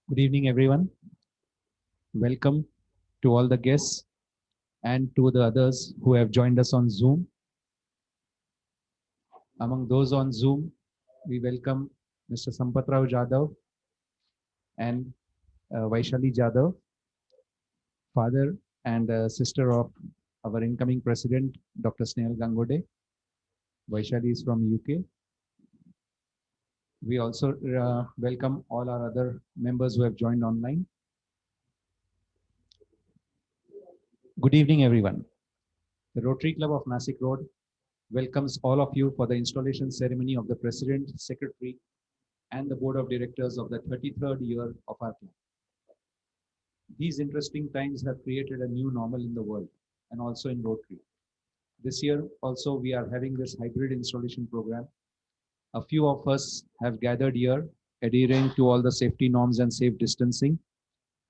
Good evening, everyone. Welcome to all the guests and to the others who have joined us on Zoom. Among those on Zoom, we welcome Mr. Sampatrao Jadhav and Vaishali Jadhav, father and sister of our incoming president, Dr. Snehal Gangode. Vaishali is from UK. We also welcome all our other members who have joined online. Good evening, everyone. The Rotary Club of Nasik Road welcomes all of you for the installation ceremony of the President, Secretary, and the Board of Directors of the 33rd year of our club. These interesting times have created a new normal in the world and also in Rotary. This year also we are having this hybrid installation program. A few of us have gathered here adhering to all the safety norms and safe distancing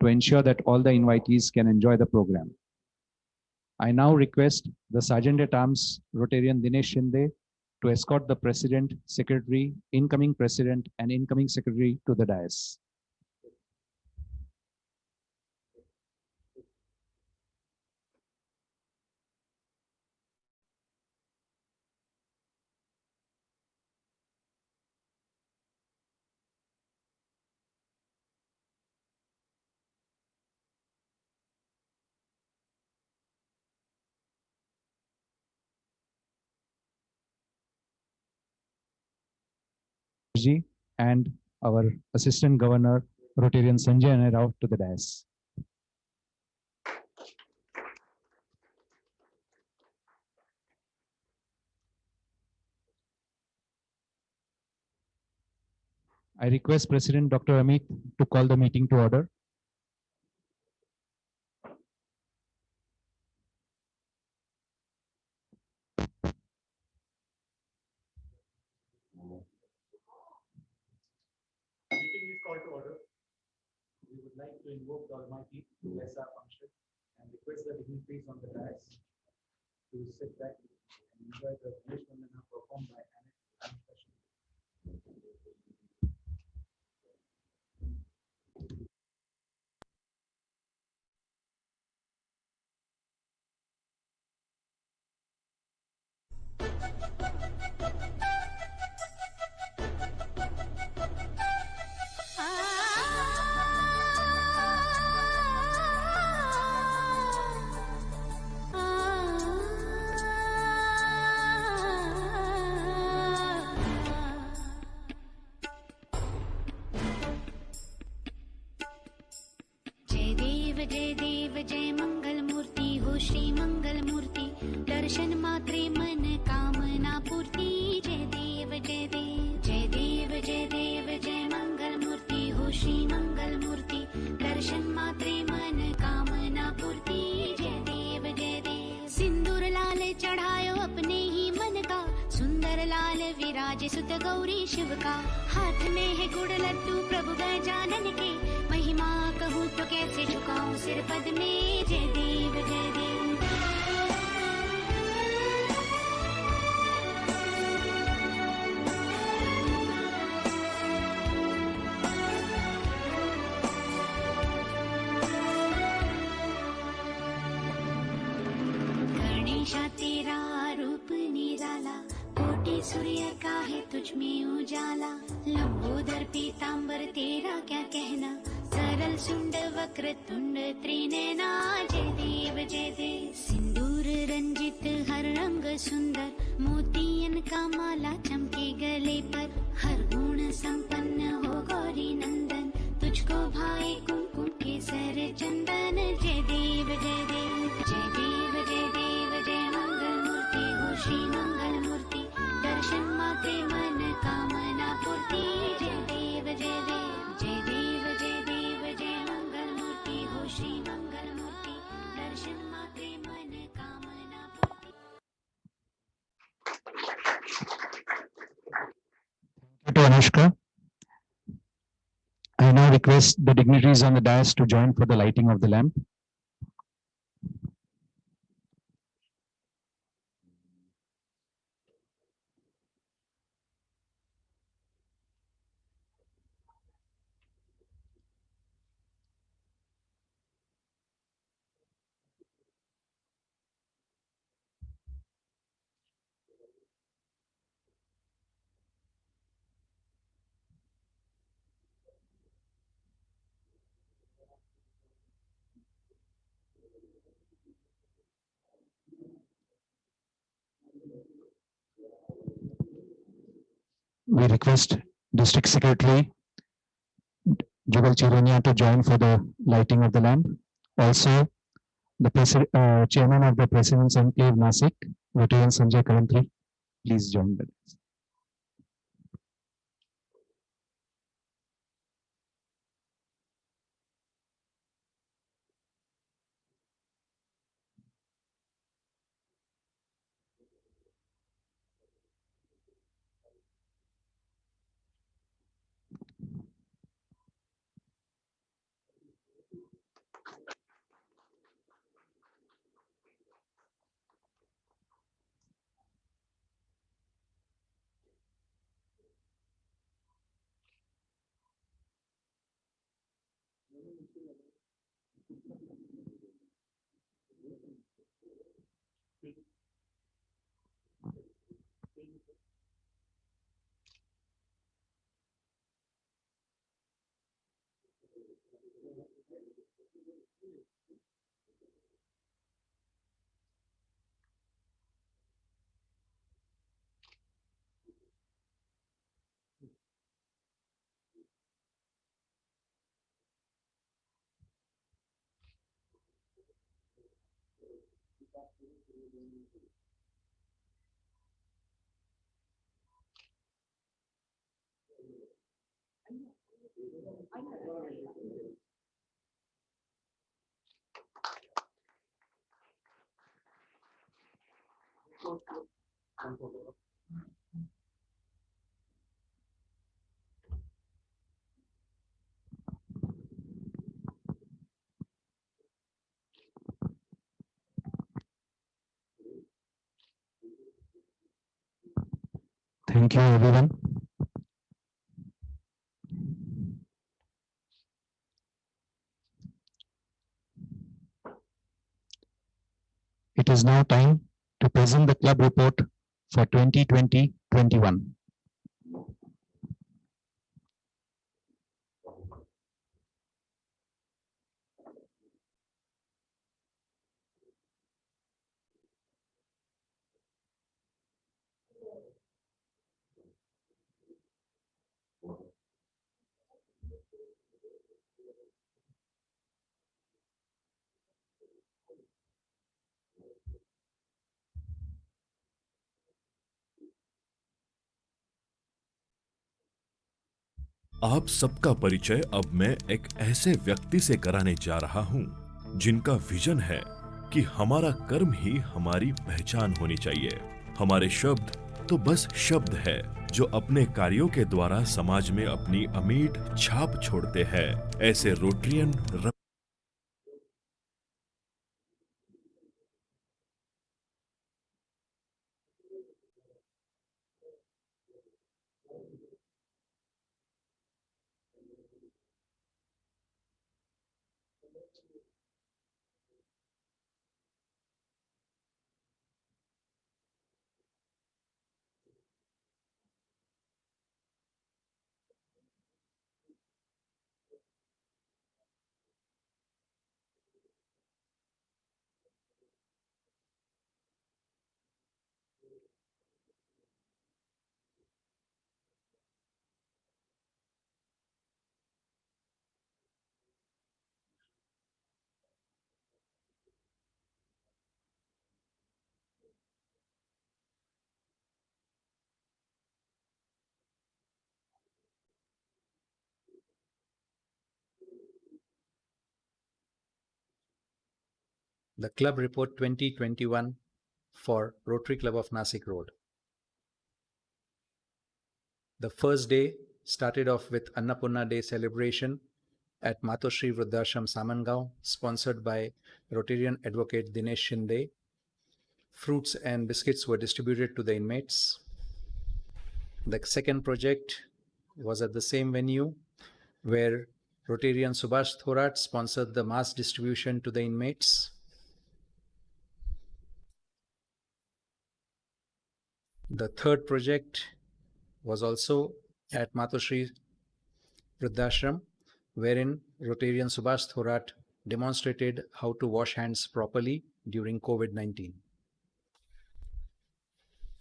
to ensure that all the invitees can enjoy the program. I now request the Sergeant at Arms Rotarian Dinesh Shinde to escort the President, Secretary, incoming President, and incoming Secretary to the dais. And our Assistant Governor, Rotarian Sanjay Anai to the dais. I request President Dr. Amit to call the meeting to order. Meeting is called to order. We would like to invoke the Almighty to bless our function and request the dignitaries on the dais to sit back and enjoy the Ganesh Vandana performed by Anik. जय देव जय मंगल मूर्ति हो श्री मंगल मूर्ति दर्शन मात्रे मन कामना पूर्ति जय देव जय देव जय देव जय देव जय मंगल मूर्ति हो श्री मंगल मूर्ति दर्शन मात्रे मन कामना पूर्ति जय देव सिंदूर लाल चढ़ायो अपने ही मन का सुंदर लाल विराज सुत गौरी शिव का हाथ में है गुड़ लड्डू प्रभु गजानन के महिमा कहूँ तो कैसे झुकाऊं सिर पद में जय देव जय देव गणेशा तेरा रूप निराला कोटि सूर्य का है तुझ में उजाला लंबोदर पीतांबर तेरा क्या कहना सरल सुंड वक्र तुंड त्रिनयना जय देव सिंदूर रंजित हर रंग सुंदर मोतियन का माला चमके गले पर हर गुण संपन्न हो गौरी नंदन तुझको भाए कुमकुम केसर चंदन जय देव जय देव जय देव जय देव जय मंगल मूर्ति हो श्री मंगल मूर्ति दर्शन मात्रे मन कामना पूर्ति जय देव जय देव जय देव जय देव जय मंगल मूर्ति हो श्री मंगल मूर्ति दर्शन मात्रे मन कामना पूर्ति. To Anushka. I now request the dignitaries on the dais to join for the lighting of the lamp. we request District Secretary Jugal Chirania to join for the lighting of the lamp. Also, the Chairman of the President's Enclave Nasik, Veteran Sanjay Karantri, please join the dance. Thank you, everyone. It is now time to present the club report for 2020-21. आप सबका परिचय अब मैं एक ऐसे व्यक्ति से कराने जा रहा हूं जिनका विजन है कि हमारा कर्म ही हमारी पहचान होनी चाहिए। हमारे शब्द तो बस शब्द है जो अपने कार्यों के द्वारा समाज में अपनी अमिट छाप छोड़ते हैं। ऐसे Rotarian The Club Report 2021 for Rotary Club of Nasik Road. The first day started off with Annapurna Day celebration at Matoshri Vruddhashram Samangao, sponsored by Rotarian advocate Dinesh Shinde. Fruits and biscuits were distributed to the inmates. The second project was at the same venue where Rotarian Subhash Thorat sponsored the mass distribution to the inmates. The third project was also at Matoshri Vruddhashram, wherein Rotarian Subhash Thorat demonstrated how to wash hands properly during COVID-19.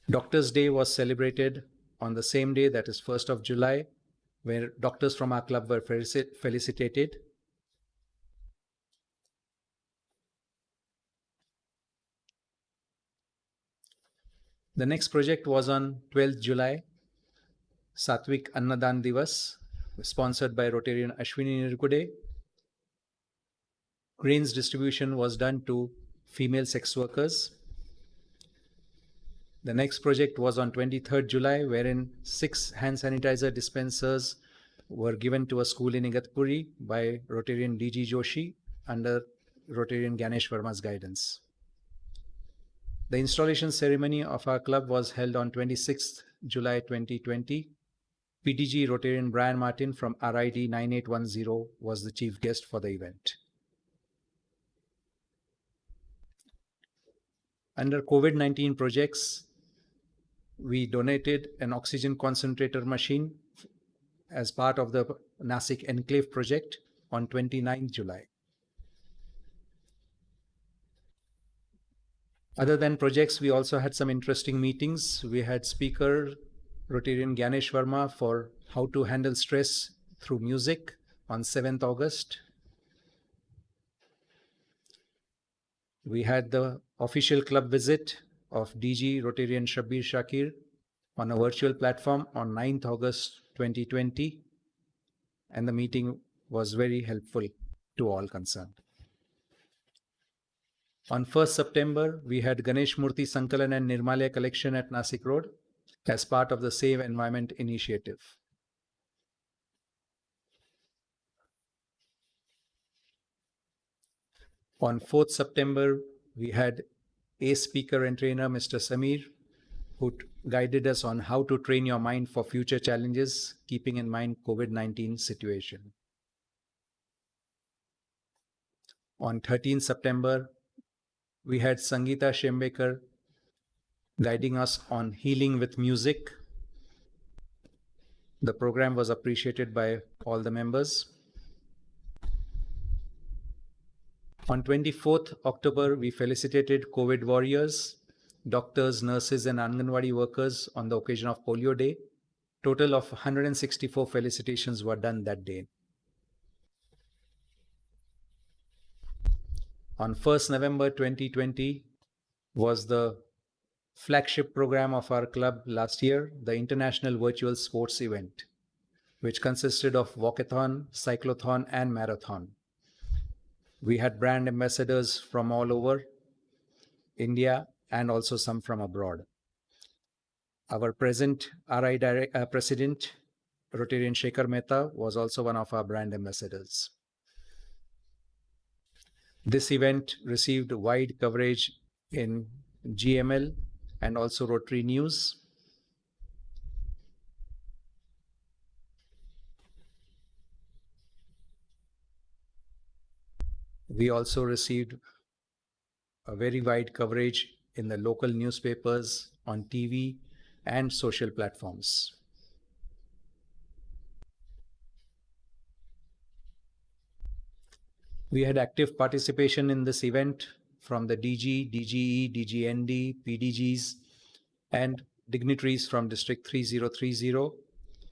Doctors' Day was celebrated on the same day, that is 1st of July, where doctors from our club were felicitated. The next project was on 12th July, Satvik Annadan Divas, sponsored by Rotarian Ashwini Nirgude. Grains distribution was done to female sex workers. The next project was on 23rd July, wherein 6 hand sanitizer dispensers were given to a school in Igatpuri by Rotarian DG Joshi under Rotarian Ganesh Verma's guidance. The installation ceremony of our club was held on 26th July 2020. PDG Rotarian Brian Martin from RID 9810 was the chief guest for the event. Under COVID-19 projects, we donated an oxygen concentrator machine as part of the Nasik Enclave project on 29th July. Other than projects, we also had some interesting meetings. We had speaker Rotarian Ganesh Verma for how to handle stress through music on 7th August. We had the official club visit of DG Rotarian Shabbir Shakir on a virtual platform on 9th August 2020, and the meeting was very helpful to all concerned. On 1st September, we had Ganesh Murthy Sankalan and Nirmalya collection at Nasik Road as part of the Save Environment initiative. On 4th September, we had a speaker and trainer, Mr. Samir, who guided us on how to train your mind for future challenges, keeping in mind COVID-19 situation. On 13th September, we had Sangeeta Shembekar guiding us on healing with music. The program was appreciated by all the members. On 24th October, we felicitated COVID warriors, doctors, nurses, and Anganwadi workers on the occasion of Polio Day. Total of 164 felicitations were done that day. On 1st November 2020 was the flagship program of our club last year, the International Virtual Sports Event, which consisted of walkathon, cyclothon, and marathon. We had brand ambassadors from all over India and also some from abroad. Our present RI President, Rotarian Shekhar Mehta, was also one of our brand ambassadors. This event received wide coverage in GML and also Rotary News. We also received a very wide coverage in the local newspapers, on TV, and social platforms. We had active participation in this event from the DG, DGE, DGND, PDGs, and dignitaries from District 3030,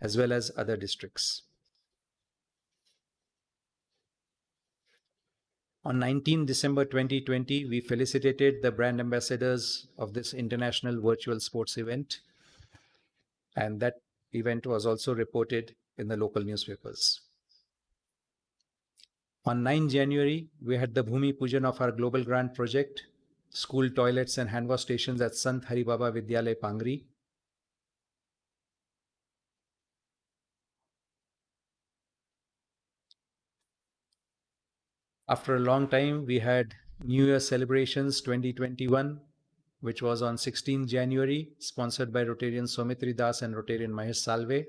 as well as other districts. On 19 December 2020, we felicitated the brand ambassadors of this international virtual sports event, and that event was also reported in the local newspapers. On 9 January, we had the Bhumi Pujan of our Global Grant project, school toilets and hand wash stations at Sant Hari Baba Vidyalaya Pangri. After a long time, we had New Year celebrations 2021, which was on 16 January, sponsored by Rotarian Somitri Das and Rotarian Mahesh Salve,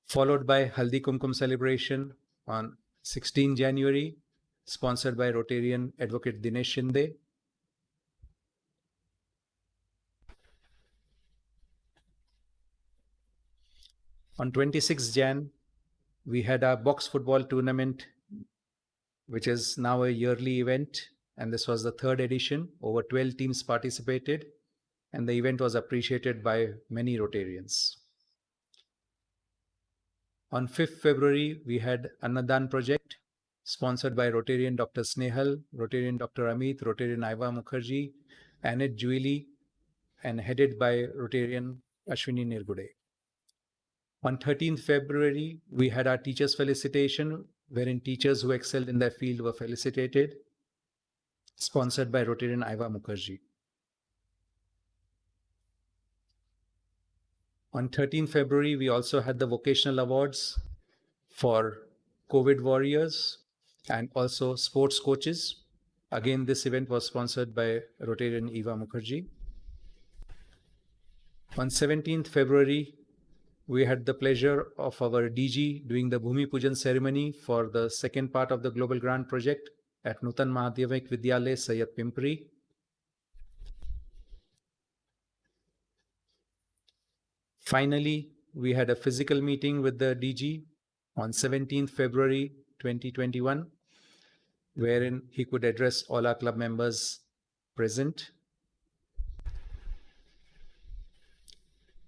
followed by Haldi Kumkum celebration on 16 January, sponsored by Rotarian Advocate Dinesh Shinde. On 26 Jan, we had our box football tournament, which is now a yearly event, and this was the third edition. Over 12 teams participated. and the event was appreciated by many Rotarians. On 5th February, we had Annadan project sponsored by Rotarian Dr. Snehal, Rotarian Dr. Amit, Rotarian Aiva Mukherjee, Annette Juili, and headed by Rotarian Ashwini Nirgude. On 13th February, we had our teachers' felicitation, wherein teachers who excelled in their field were felicitated, sponsored by Rotarian Aiva Mukherjee. On 13th February, we also had the vocational awards for COVID warriors and also sports coaches. Again, this event was sponsored by Rotarian Eva Mukherjee. On 17th February, we had the pleasure of our DG doing the Bhumi Pujan ceremony for the second part of the Global Grant project at Nutan Madhyamik Vidyalaya, Sayyad Pimpri. Finally, we had a physical meeting with the DG on 17th February 2021, wherein he could address all our club members present.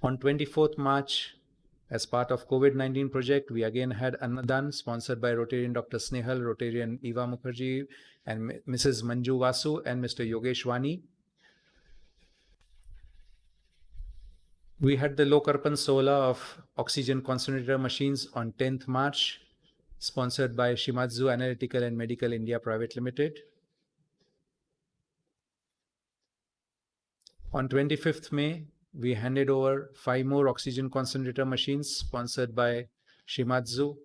On 24th March, as part of COVID-19 project, we again had Annadan sponsored by Rotarian Dr. Snehal, Rotarian Eva Mukherjee, and Mrs. Manju Vasu and Mr. Yogesh Wani. We had the Lokarpan Sola of oxygen concentrator machines on 10th March, sponsored by Shimadzu Analytical and Medical India Private Limited. On 25th May, we handed over 5 more oxygen concentrator machines sponsored by Shimadzu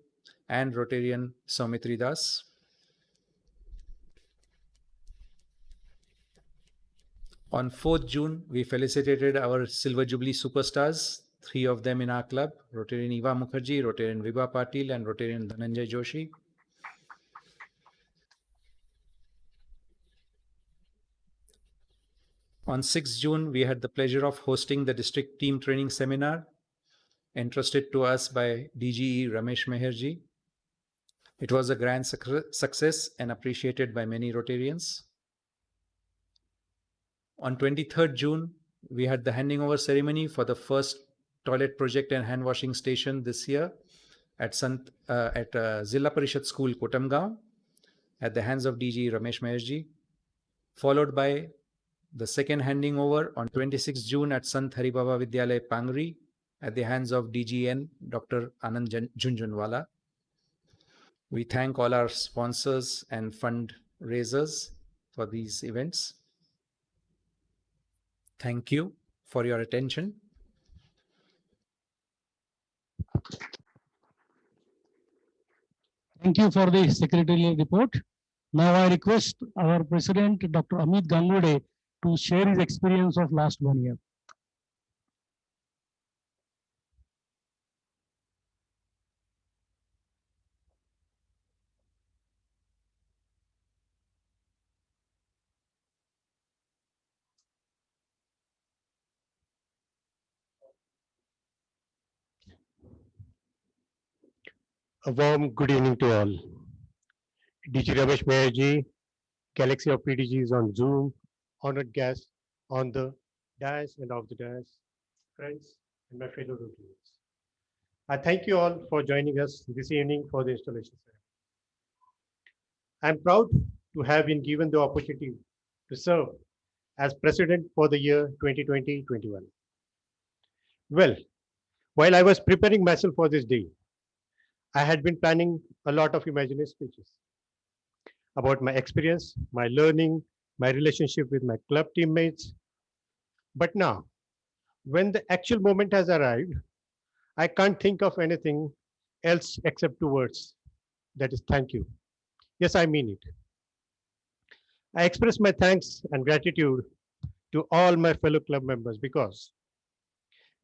and Rotarian Saumitri Das. On 4th June, we felicitated our Silver Jubilee superstars, 3 of them in our club, Rotarian Eva Mukherjee, Rotarian Vibha Patil, and Rotarian Dhananjay Joshi. On 6th June, we had the pleasure of hosting the district team training seminar entrusted to us by DGE Ramesh Meherji. It was a grand success and appreciated by many Rotarians. On 23rd June, we had the handing over ceremony for the first toilet project and hand washing station this year at Zilla Parishad School, Kotamgaon, at the hands of DG Ramesh Meherji, followed by the second handing over on 26th June at Sant Haribaba Vidyalaya, Pangri, at the hands of DGN Dr. Anand Junjunwala. We thank all our sponsors and fundraisers for these events. Thank you for your attention. Thank you for the secretarial report. Now I request our president, Dr. Amit Gangude, to share his experience of last 1 year. A warm good evening to all. DG Ramesh Meherji, galaxy of PDGs on Zoom, honored guests on the dais and off the dais, friends and my fellow Rotarians. I thank you all for joining us this evening for the installation ceremony. I'm proud to have been given the opportunity to serve as president for the year 2020-21. Well, while I was preparing myself for this day, I had been planning a lot of imaginary speeches about my experience, my learning, my relationship with my club teammates. But now, when the actual moment has arrived, I can't think of anything else except 2 words. That is thank you. Yes, I mean it. I express my thanks and gratitude to all my fellow club members because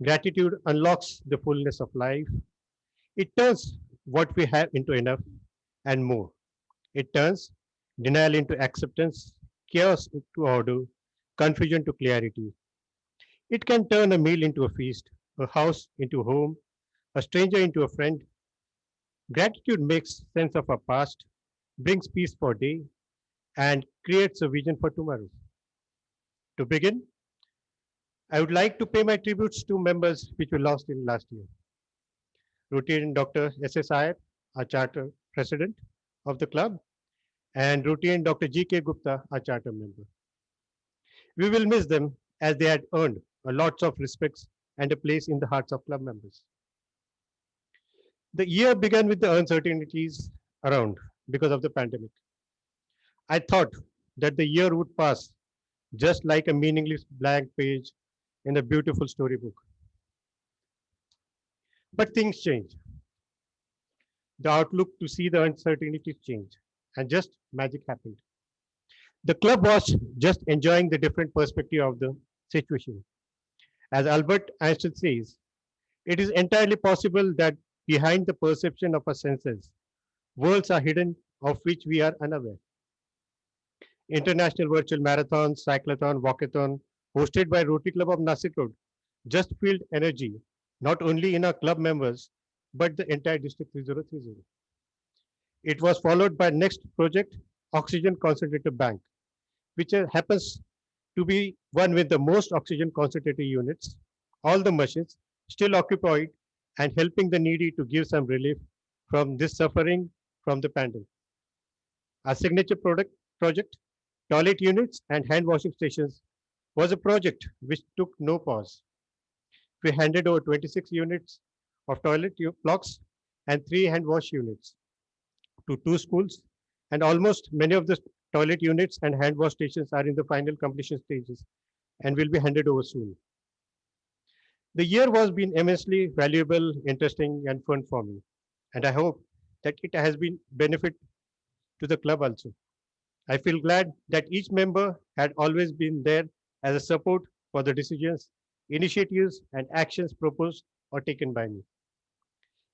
gratitude unlocks the fullness of life. It turns what we have into enough and more. It turns denial into acceptance, chaos into order, confusion to clarity. It can turn a meal into a feast, a house into a home, a stranger into a friend. Gratitude makes sense of our past, brings peace for day, and creates a vision for tomorrow. To begin, I would like to pay my tributes to members which were lost in last year. Rotarian Dr. S.S. Iyer, our charter president of the club, and Rotarian Dr. G.K. Gupta, our charter member. We will miss them as they had earned a lots of respects and a place in the hearts of club members. The year began with the uncertainties around because of the pandemic. I thought that the year would pass just like a meaningless blank page in a beautiful storybook. But things change. The outlook to see the uncertainties change, and just magic happened. The club was just enjoying the different perspective of the situation. As Albert Einstein says, it is entirely possible that behind the perception of our senses, worlds are hidden of which we are unaware. International Virtual Marathon, Cyclothon, Walkathon, hosted by Rotary Club of Nasik Road, just filled energy, not only in our club members, but the entire District 3030. It was followed by next project, Oxygen Concentrator Bank, which happens to be one with the most oxygen concentrator units, all the machines still occupied and helping the needy to give some relief from this suffering from the pandemic. Our signature project, toilet units and hand washing stations, was a project which took no pause. We handed over 26 units of toilet blocks and 3 hand wash units to 2 schools, and almost many of the toilet units and hand wash stations are in the final completion stages and will be handed over soon. The year was been immensely valuable, interesting, and fun for me, and I hope that it has been benefit to the club also. I feel glad that each member had always been there as a support for the decisions, initiatives, and actions proposed or taken by me.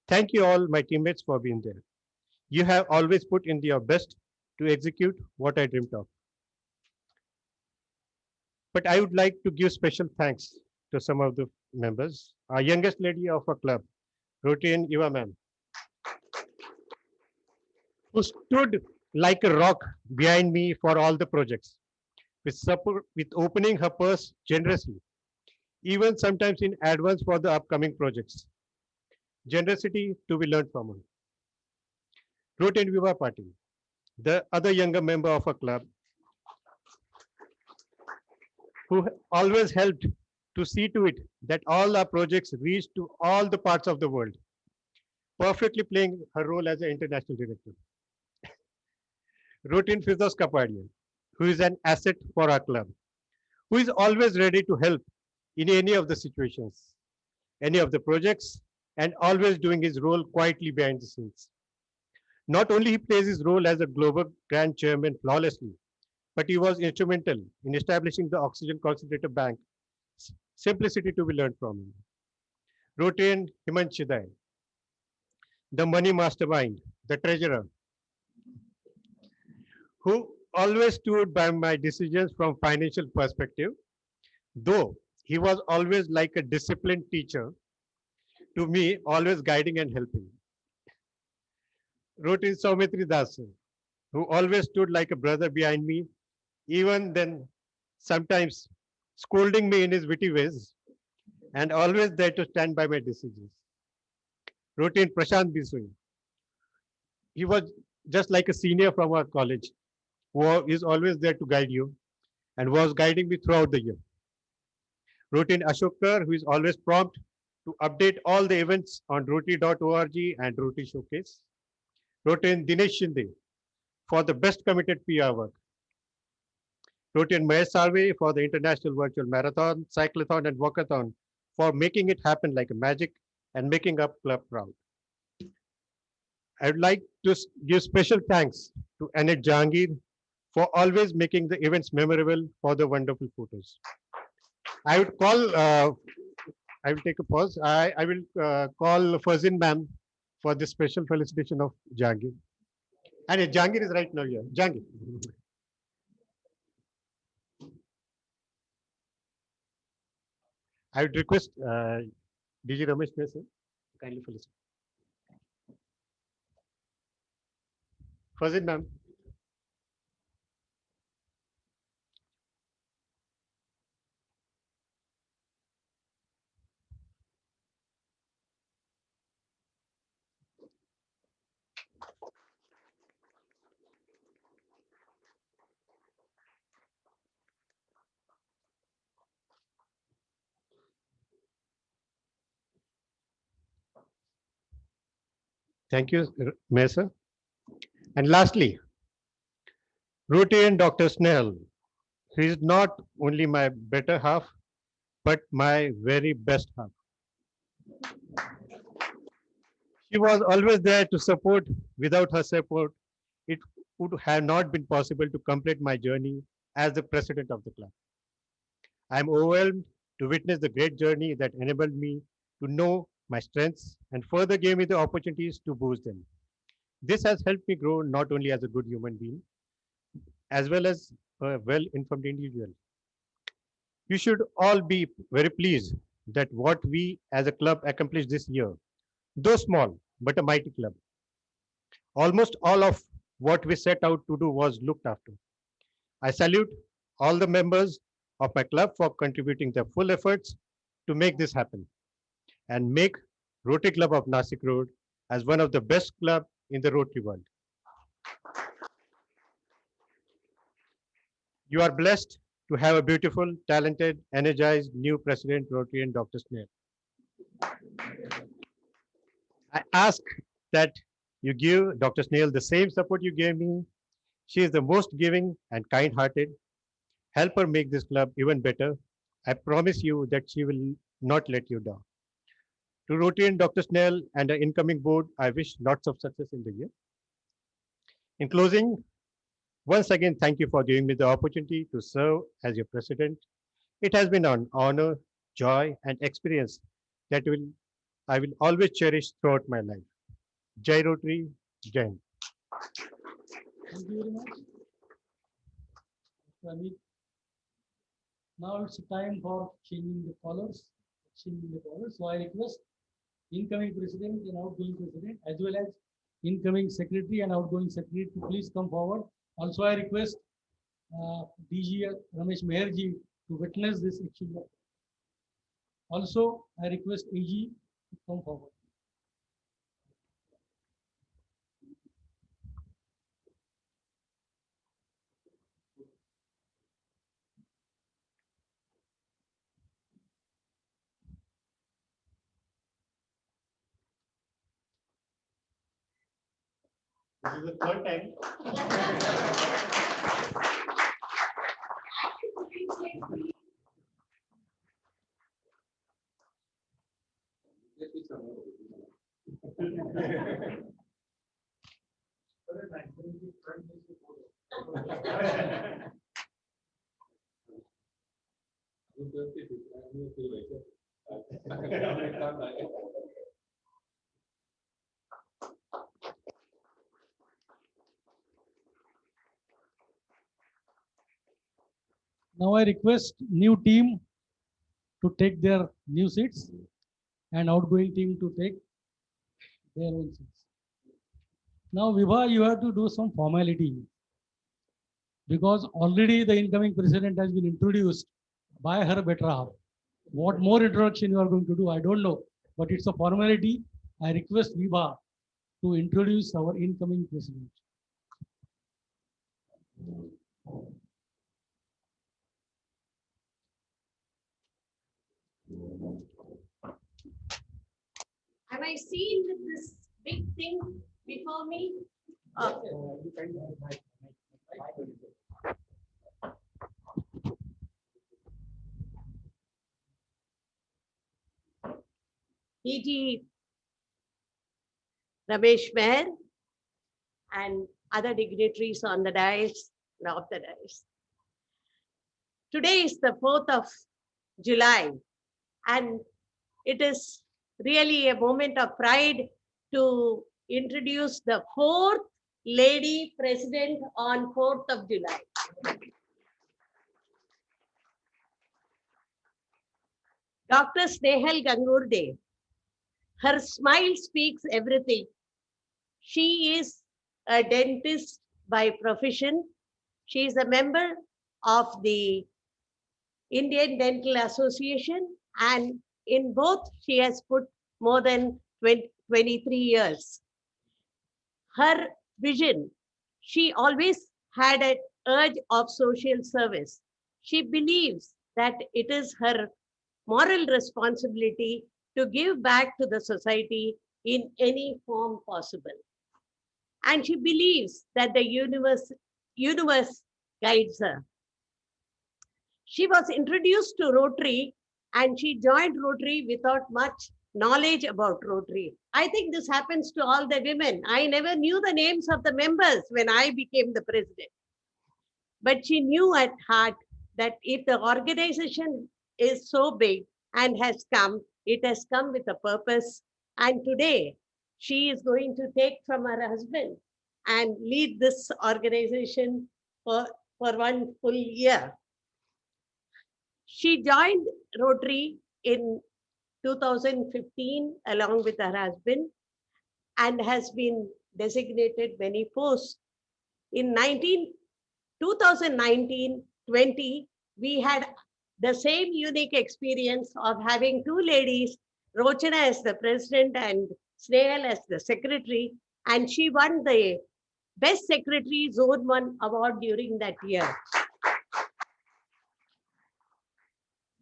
Thank you all my teammates for being there. You have always put in your best to execute what I dreamt of. But I would like to give special thanks to some of the members. Our youngest lady of our club, Rotarian Eva ma'am, who stood like a rock behind me for all the projects, with support, with opening her purse generously, even sometimes in advance for the upcoming projects. Generosity to be learned from her. Rotarian Viva Party, the other younger member of our club, who always helped to see to it that all our projects reach to all the parts of the world, perfectly playing her role as an international director. Rotarian Firdaus Kapadian, who is an asset for our club, who is always ready to help in any of the situations, any of the projects, and always doing his role quietly behind the scenes. Not only he plays his role as a global grand chairman flawlessly, but he was instrumental in establishing the Oxygen Concentrator Bank. Simplicity to be learned from him. Rotarian Himant Chidai, the money mastermind, the treasurer, who always stood by my decisions from financial perspective, though he was always like a disciplined teacher to me, always guiding and helping. Rotarian Saumitri Das, who always stood like a brother behind me, even then sometimes scolding me in his witty ways, and always there to stand by my decisions. Rotarian Prashant Bisui, he was just like a senior from our college, who is always there to guide you and was guiding me throughout the year. Rotarian Ashokar, who is always prompt to update all the events on rotary.org and Rotary Showcase. Rotarian Dinesh Shinde for the best committed PR work. Rotarian Mahesh Salve for the International Virtual Marathon, Cyclothon, and Walkathon for making it happen like a magic and making up club proud. I would like to give special thanks to Annette Jahangir for always making the events memorable for the wonderful photos. I would call, I will take a pause. I will call Fazin ma'am for this special felicitation of Jahangir. And Jahangir is right now here. Jahangir. I would request DG Ramesh Mehsar kindly felicitate. Fazin ma'am. Thank you, Mayor sir. And lastly, Rotarian Dr. Snell. He is not only my better half, but my very best half. She was always there to support. Without her support, it would have not been possible to complete my journey as the president of the club. I am overwhelmed to witness the great journey that enabled me to know my strengths and further gave me the opportunities to boost them. This has helped me grow not only as a good human being, as well as a well-informed individual. You should all be very pleased that what we as a club accomplished this year, though small, but a mighty club. Almost all of what we set out to do was looked after. I salute all the members of my club for contributing their full efforts to make this happen and make Rotary Club of Nasik Road as one of the best club in the Rotary world. You are blessed to have a beautiful, talented, energized new president, Rotarian Dr. Snail. I ask that you give Dr. Snail the same support you gave me. She is the most giving and kind-hearted. Help her make this club even better. I promise you that she will not let you down. To Rotarian Dr. Snell and the incoming board, I wish lots of success in the year. In closing, once again, thank you for giving me the opportunity to serve as your president. It has been an honor, joy, and experience that I will always cherish throughout my life. Jai Rotary, Jai Hind. Thank you very much. Mr. Amit. Now it's time for changing the colors. So I request incoming president and outgoing president, as well as incoming secretary and outgoing secretary, to please come forward. Also, I request DG Ramesh Meherji to witness this exchange. Also, I request AG to come forward. This is the third time. Now I request new team to take their new seats and outgoing team to take their own seats. Now, Vibha, you have to do some formality because already the incoming president has been introduced by her better half. What more introduction you are going to do, I don't know, but it's a formality. I request Vibha to introduce our incoming president. Have I seen this big thing before me? DG Ramesh Meher and other dignitaries on the dais, of the dais. Today is the 4th of July, and it is really a moment of pride to introduce the 4th lady president on 4th of July. Dr. Snehal Gangurde. Her smile speaks everything. She is a dentist by profession. She is a member of the Indian Dental Association, and in both she has put more than 23 years. Her vision, she always had an urge of social service. She believes that it is her moral responsibility to give back to the society in any form possible. And she believes that the universe guides her. She was introduced to Rotary and she joined Rotary without much knowledge about Rotary. I think this happens to all the women. I never knew the names of the members when I became the president. But she knew at heart that if the organization is so big and has come, it has come with a purpose. And today, she is going to take from her husband and lead this organization for 1 full year. She joined Rotary in 2015 along with her husband and has been designated many posts. In 2019-20, we had the same unique experience of having two ladies, Rochana as the president and Snehal as the secretary, and she won the Best Secretary Zone 1 award during that year.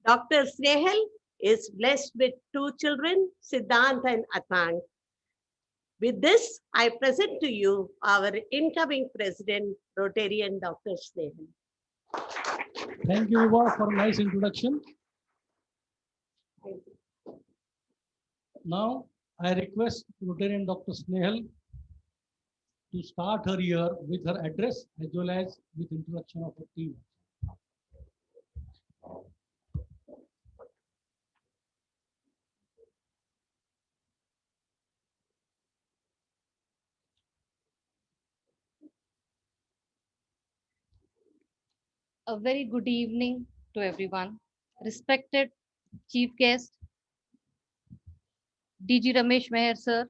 Dr. Snehal is blessed with two children, Siddhant and Atang. With this, I present to you our incoming president, Rotarian Dr. Snehal. Thank you, Viva, for a nice introduction. Now, I request Rotarian Dr. Snehal to start her year with her address as well as with introduction of her team. A very good evening to everyone. Respected Chief Guest, DG Ramesh Meher Sir,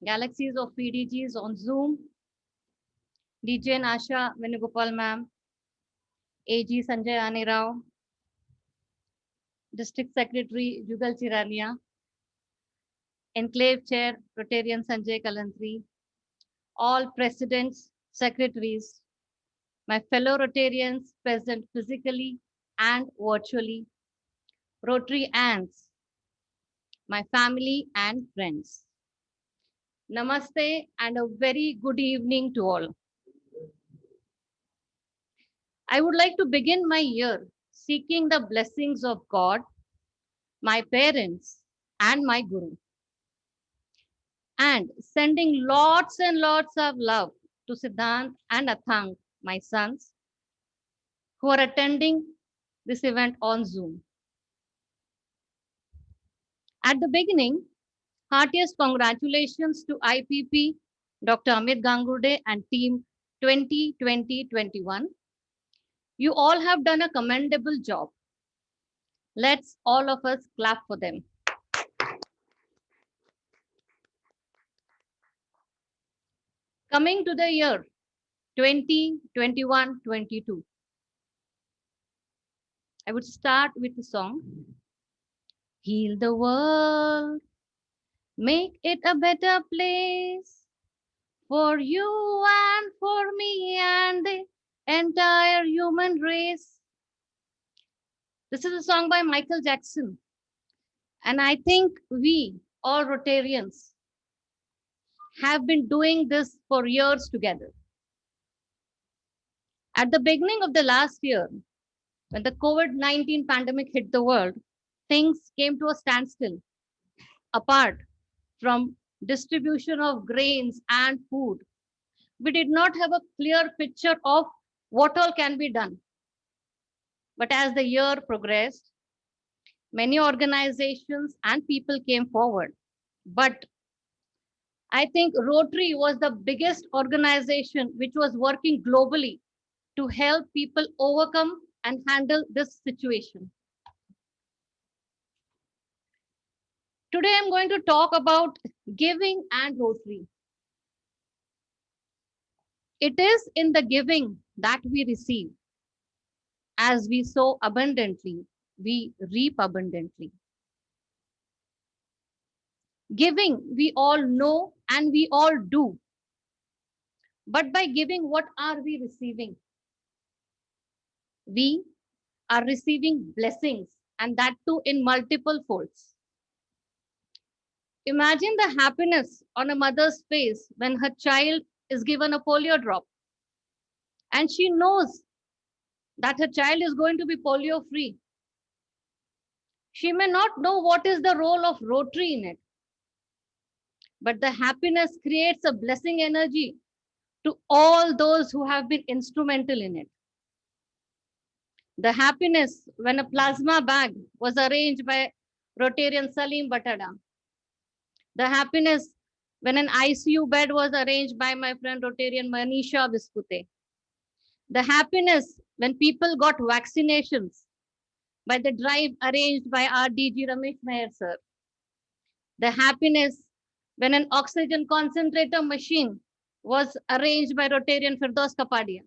galaxies of PDGs on Zoom, DJ Nasha Venugopal Ma'am, AG Sanjay Anirao, District Secretary Jugal Chirania, Enclave Chair Rotarian Sanjay Kalantri, all presidents, secretaries, my fellow Rotarians present physically and virtually, Rotary ants, my family and friends. Namaste and a very good evening to all. I would like to begin my year seeking the blessings of God, my parents, and my Guru, and sending lots and lots of love to Siddhant and Athang, my sons, who are attending this event on Zoom. At the beginning, heartiest congratulations to IPP, Dr. Amit Gangurde and team 2020-21. You all have done a commendable job. Let's all of us clap for them. Coming to the year 2021-22. I would start with the song. Heal the world, make it a better place for you and for me and the entire human race. This is a song by Michael Jackson. And I think we, all Rotarians, have been doing this for years together. At the beginning of the last year, when the COVID-19 pandemic hit the world, things came to a standstill. Apart from distribution of grains and food, we did not have a clear picture of what all can be done. But as the year progressed, many organizations and people came forward. But I think Rotary was the biggest organization which was working globally to help people overcome and handle this situation. Today, I'm going to talk about giving and Rotary. It is in the giving that we receive. As we sow abundantly, we reap abundantly. Giving, we all know and we all do. But by giving, what are we receiving? We are receiving blessings, and that too in multiple folds. Imagine the happiness on a mother's face when her child is given a polio drop and she knows that her child is going to be polio free. She may not know what is the role of Rotary in it, but the happiness creates a blessing energy to all those who have been instrumental in it. The happiness when a plasma bag was arranged by Rotarian Salim Batada. The happiness when an ICU bed was arranged by my friend Rotarian Manisha Biskute. The happiness when people got vaccinations by the drive arranged by our DG Ramesh Nair sir. The happiness when an oxygen concentrator machine was arranged by Rotarian Firdaus Kapadia.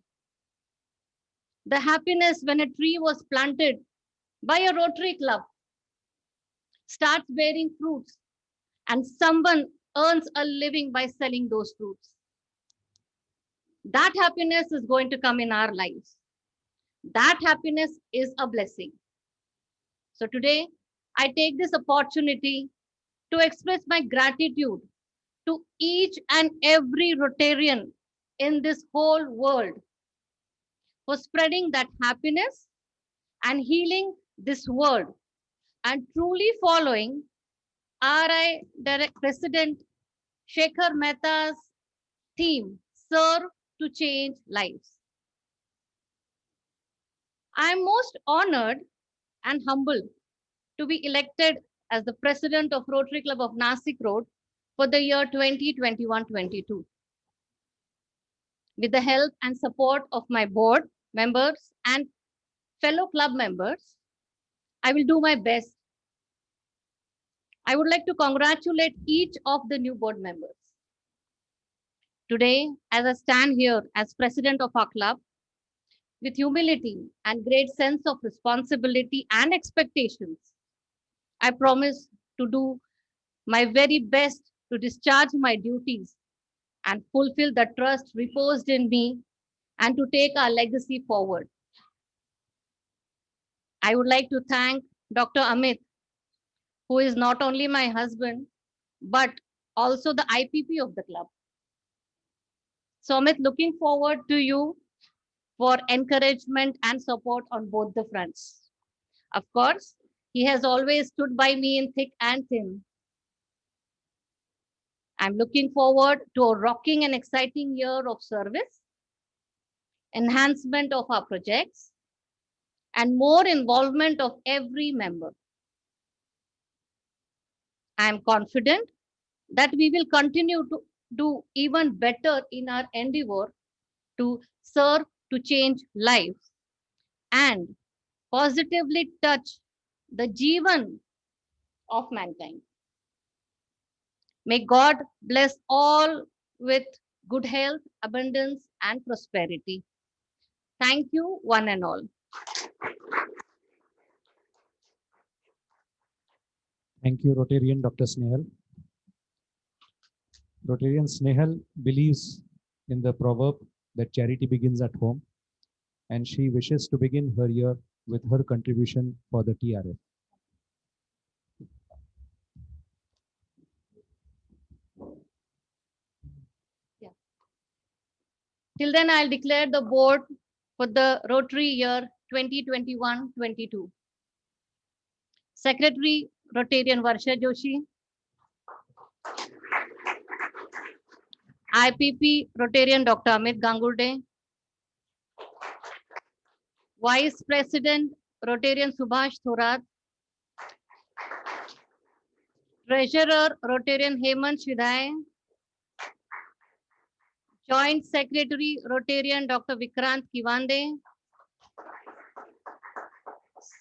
The happiness when a tree was planted by a Rotary club, starts bearing fruits, and someone earns a living by selling those fruits. That happiness is going to come in our lives. That happiness is a blessing. So today, I take this opportunity to express my gratitude to each and every Rotarian in this whole world for spreading that happiness and healing this world and truly following RI President Shekhar Mehta's theme, Serve to Change Lives. I am most honored and humbled to be elected as the President of Rotary Club of Nasik Road for the year 2021-22. With the help and support of my board members and fellow club members, I will do my best. I would like to congratulate each of the new board members. Today, as I stand here as president of our club, with humility and great sense of responsibility and expectations, I promise to do my very best to discharge my duties and fulfill the trust reposed in me and to take our legacy forward. I would like to thank Dr. Amit, who is not only my husband, but also the IPP of the club. So Amit, looking forward to you for encouragement and support on both the fronts. Of course, he has always stood by me in thick and thin. I'm looking forward to a rocking and exciting year of service, enhancement of our projects, and more involvement of every member. I'm confident that we will continue to do even better in our endeavor to serve to change lives and positively touch the Jeevan of mankind. May God bless all with good health, abundance, and prosperity. Thank you, one and all. Thank you, Rotarian Dr. Snehal. Rotarian Snehal believes in the proverb that charity begins at home, and she wishes to begin her year with her contribution for the TRF. Till then, I'll declare the board for the Rotary year 2021-22. Secretary, Rotarian Varsha Joshi. IPP, Rotarian Dr. Amit Gangurde. Vice President, Rotarian Subhash Thorat. Treasurer, Rotarian Hemant Shidhai. Joint Secretary, Rotarian Dr. Vikrant Kivande.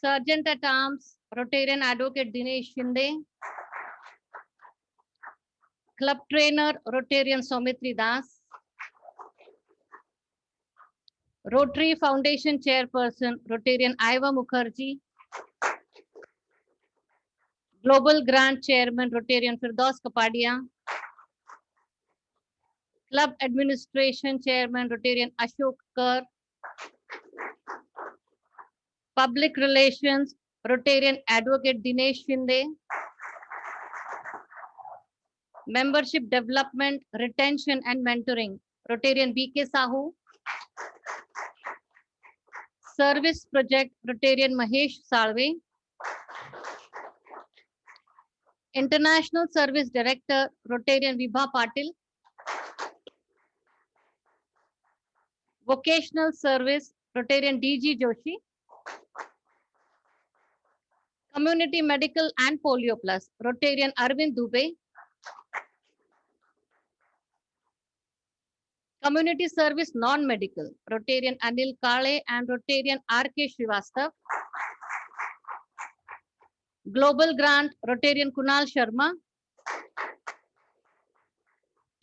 Sergeant at Arms, Rotarian Advocate Dinesh Shinde. Club Trainer, Rotarian Saumitri Das. Rotary Foundation Chairperson, Rotarian Aiva Mukherjee. Global Grant Chairman, Rotarian Firdaus Kapadia. Club Administration Chairman, Rotarian Ashok Kar. Public Relations, Rotarian Advocate Dinesh Shinde. Membership Development, Retention and Mentoring, Rotarian B.K. Sahu. Service Project, Rotarian Mahesh Salve. International Service Director, Rotarian Vibha Patil. Vocational Service, Rotarian D.G. Joshi. Community Medical and Polio Plus, Rotarian Arvind Dubey. Community Service Non-Medical, Rotarian Anil Kale and Rotarian R.K. Srivastav. Global Grant, Rotarian Kunal Sharma.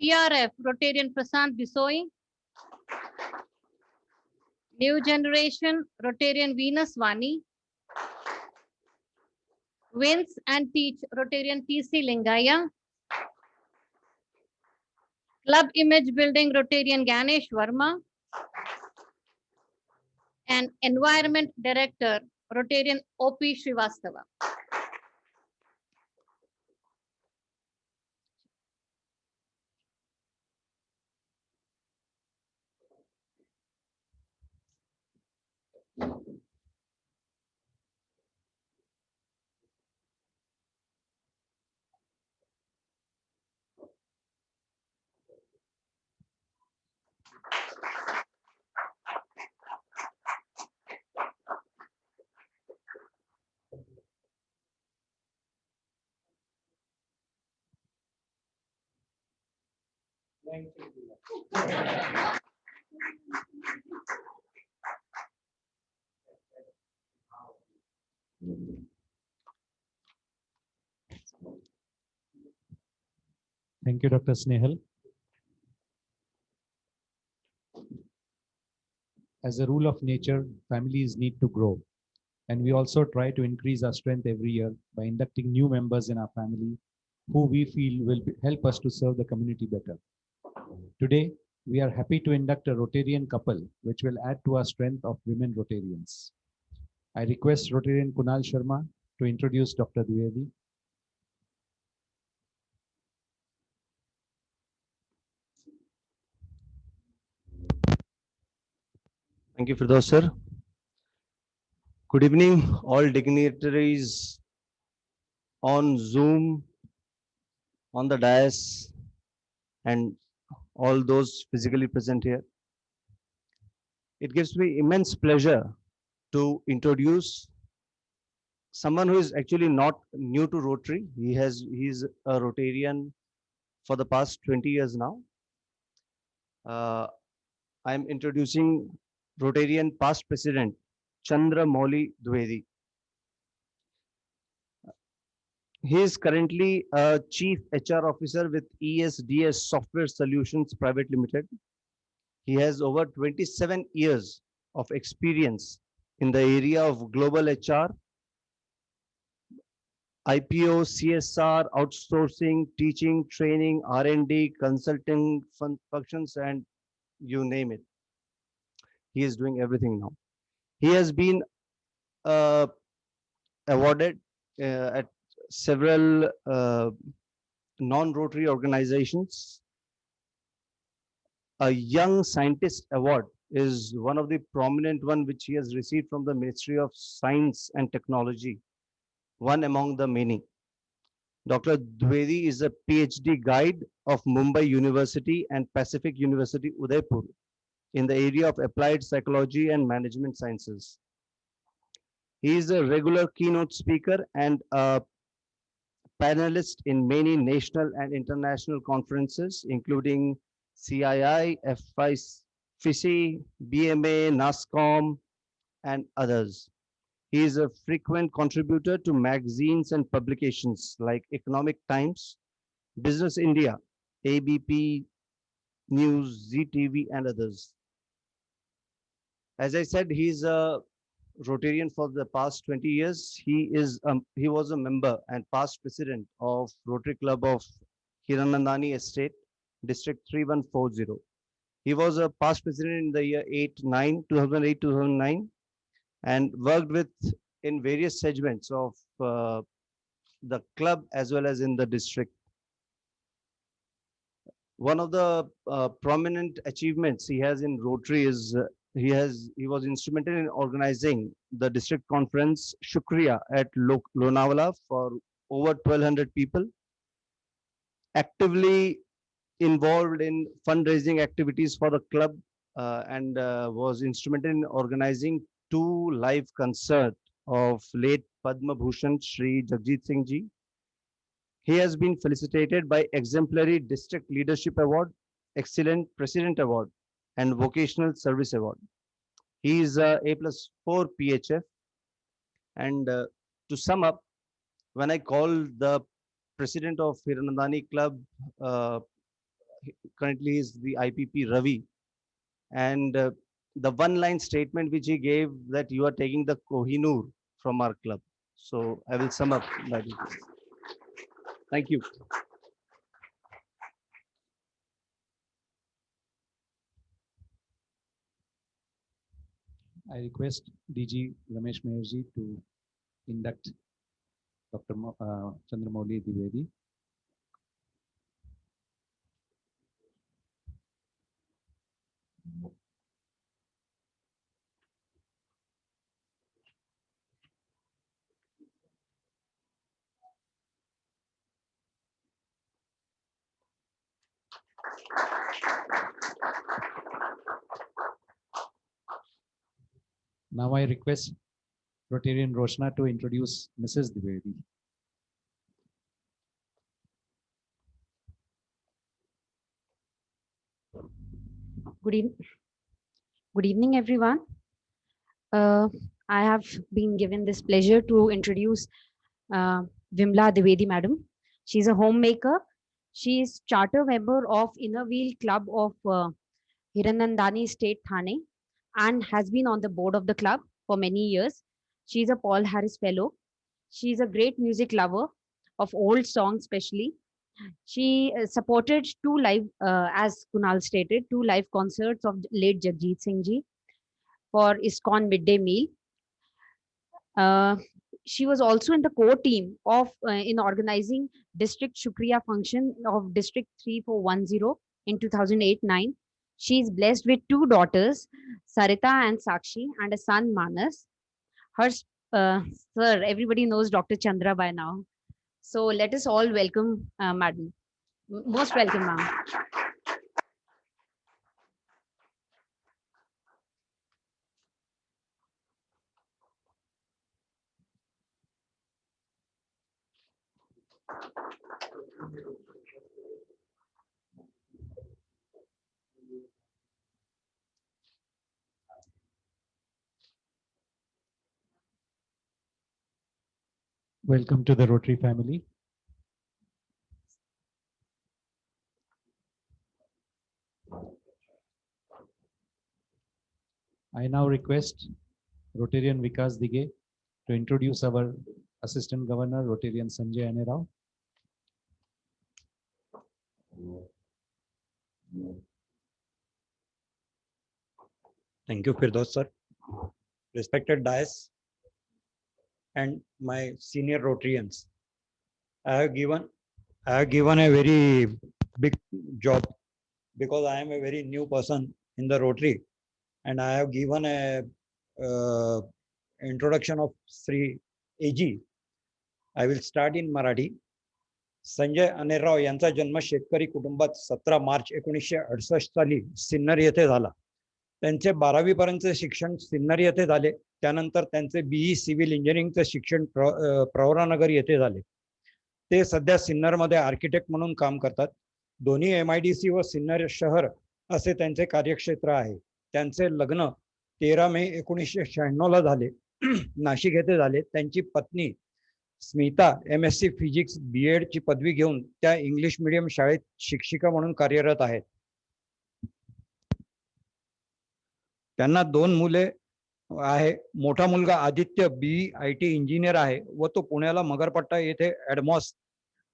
TRF, Rotarian Prasant Bisoi. New Generation, Rotarian Venus Vani. Wins and Teach, Rotarian T.C. Lingaya. Club Image Building, Rotarian Ganesh Verma. And Environment Director, Rotarian O.P. Srivastava. Thank you, Dr. Snehal. As a rule of nature, families need to grow. And we also try to increase our strength every year by inducting new members in our family who we feel will help us to serve the community better. Today, we are happy to induct a Rotarian couple, which will add to our strength of women Rotarians. I request Rotarian Kunal Sharma to introduce Dr. Dwivedi. Thank you, Firdaus sir. Good evening, all dignitaries on Zoom, on the dais, and all those physically present here. It gives me immense pleasure to introduce someone who is actually not new to Rotary. He's a Rotarian for the past 20 years now. I'm introducing Rotarian past president, Chandra Mauli Dwivedi. He is currently a chief HR officer with ESDS Software Solutions Private Limited. He has over 27 years of experience in the area of global HR, IPO, CSR, outsourcing, teaching, training, R&D, consulting functions, and you name it. He is doing everything now. He has been awarded at several non-Rotary organizations. A Young Scientist Award is one of the prominent one which he has received from the Ministry of Science and Technology, one among the many. Dr. Dwivedi is a PhD guide of Mumbai University and Pacific University, Udaipur, in the area of applied psychology and management sciences. He is a regular keynote speaker and a panelist in many national and international conferences, including CII, FICI, BMA, NASCOM, and others. He is a frequent contributor to magazines and publications like Economic Times, Business India, ABP News, ZTV, and others. As I said, he's a Rotarian for the past 20 years. He was a member and past president of Rotary Club of Hiranandani Estate, District 3140. He was a past president in the year 2008-2009, and worked with in various segments of the club as well as in the district. One of the prominent achievements he has in Rotary is he was instrumental in organizing the district conference Shukriya at Lonavala for over 1,200 people, actively involved in fundraising activities for the club, and was instrumental in organizing 2 live concerts of late Padma Bhushan Shri Jagjit Singh Ji. He has been felicitated by Exemplary District Leadership Award, Excellent President Award, and Vocational Service Award. He is A+4 PHF. And to sum up, when I called the president of Hiranandani Club, currently is the IPP Ravi, and the one-line statement which he gave that you are taking the Kohinoor from our club. So I will sum up that. Thank you. I request DG Ramesh Meherji to induct Dr. Chandramouli Dwivedi. Now I request Rotarian Roshna to introduce Mrs. Dwivedi. Good evening, everyone. I have been given this pleasure to introduce Vimla Dwivedi, madam. She's a homemaker. She is charter member of Inner Wheel Club of Hiranandani State, Thane, and has been on the board of the club for many years. She's a Paul Harris Fellow. She's a great music lover of old songs, especially. She supported as Kunal stated, 2 live concerts of late Jagjit Singh Ji for ISKCON midday meal. She was also in the core team of in organizing District Shukriya function of District 3410 in 2008-9. She is blessed with 2 daughters, Sarita and Sakshi, and a son, Manas. Her sir, everybody knows Dr. Chandra by now. So let us all welcome madam. Most welcome, ma'am. Welcome to the Rotary family. I now request Rotarian Vikas Dige to introduce our Assistant Governor, Rotarian Sanjay Anerao. Thank you, Firdaus sir. Respected dais and my senior Rotarians, I have given a very big job because I am a very new person in the Rotary, and I have given a introduction of Sri AG. I will start in Marathi. Sanjay Anerao यांचा जन्म शेतकरी कुटुंबात 17 मार्च 1968 साली सिन्नर येथे झाला. त्यांचे 12वी पर्यंतचे शिक्षण सिन्नर येथे झाले. त्यानंतर त्यांचे BE सिव्हिल इंजिनिअरिंगचे शिक्षण प्रवरानगर येथे झाले. ते सध्या सिन्नरमध्ये आर्किटेक्ट म्हणून काम करतात. दोन्ही MIDC व सिन्नर शहर असे त्यांचे कार्यक्षेत्र आहे. त्यांचे लग्न 13 मे 1996 ला झाले. नाशिक येथे झाले. त्यांची पत्नी स्मिता MSc फिजिक्स BEd ची पदवी घेऊन त्या इंग्लिश मीडियम शाळेत शिक्षिका म्हणून कार्यरत आहेत. त्यांना 2 मुले आहे. मोठा मुलगा आदित्य BE IT इंजिनियर आहे व तो पुण्याला मगरपट्टा येथे ॲडमॉस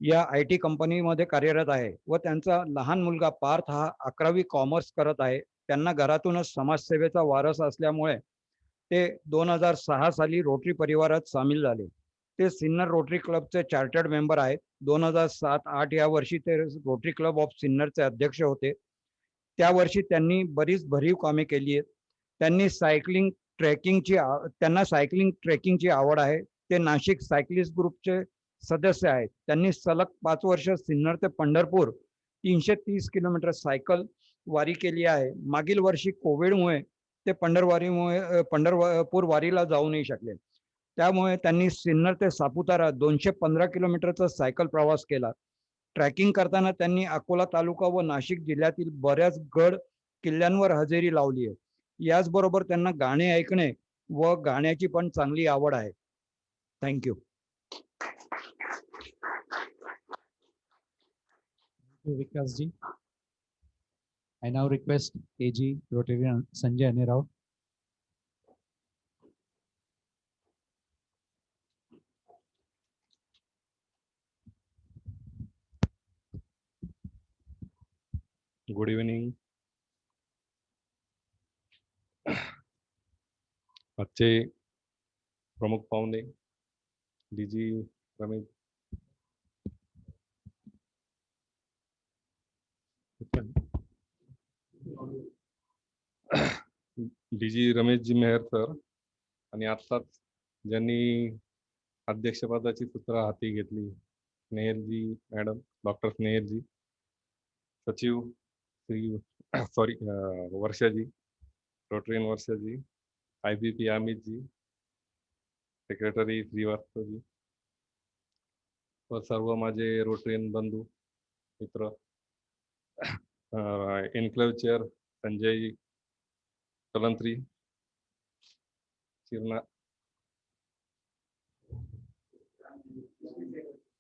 या IT कंपनीमध्ये कार्यरत आहे व त्यांचा लहान मुलगा पार्थ हा 11वी कॉमर्स करत आहे. त्यांना घरातूनच समाजसेवेचा वारसा असल्यामुळे ते 2006 साली रोटरी परिवारात सामील झाले. ते सिन्नर रोटरी क्लबचे चार्टर्ड मेंबर आहेत. 2007-8 या वर्षी ते रोटरी क्लब ऑफ सिन्नरचे अध्यक्ष होते. त्या वर्षी त्यांनी बरीच भरीव कामे केली आहेत. त्यांना सायकलिंग ट्रेकिंगची आवड आहे. ते नाशिक सायकलिस्ट ग्रुपचे सदस्य आहेत. त्यांनी सलग 5 वर्ष सिन्नर ते पंढरपूर 330 किलोमीटर सायकल वारी केली आहे. मागील वर्षी कोविडमुळे ते पंढरपूर वारीला जाऊ नाही शकले. त्यामुळे त्यांनी सिन्नर ते सापुतारा 215 किलोमीटरचा सायकल प्रवास केला. ट्रॅकिंग करताना त्यांनी अकोला तालुका व नाशिक जिल्ह्यातील बऱ्याच गड किल्ल्यांवर हजेरी लावली आहे. याचबरोबर त्यांना गाणे ऐकणे व गाण्याची पण चांगली आवड आहे. Thank you. Vikas ji. I now request AG Rotarian Sanjay Anirao. Good evening. आजचे प्रमुख पाहुणे डीजी रमेश रमेशजी मेहर सर आणि आत्ताच ज्यांनी अध्यक्षपदाची सूत्र हाती घेतली स्नेहलजी मॅडम, डॉक्टर स्नेहलजी, सचिव श्री वर्षाजी, रोटरीयन वर्षाजी, IPP अमितजी, सेक्रेटरी श्रीवास्तवजी व सर्व माझे रोटरीयन बंधू मित्र, enclave chair Sanjay Kalantri,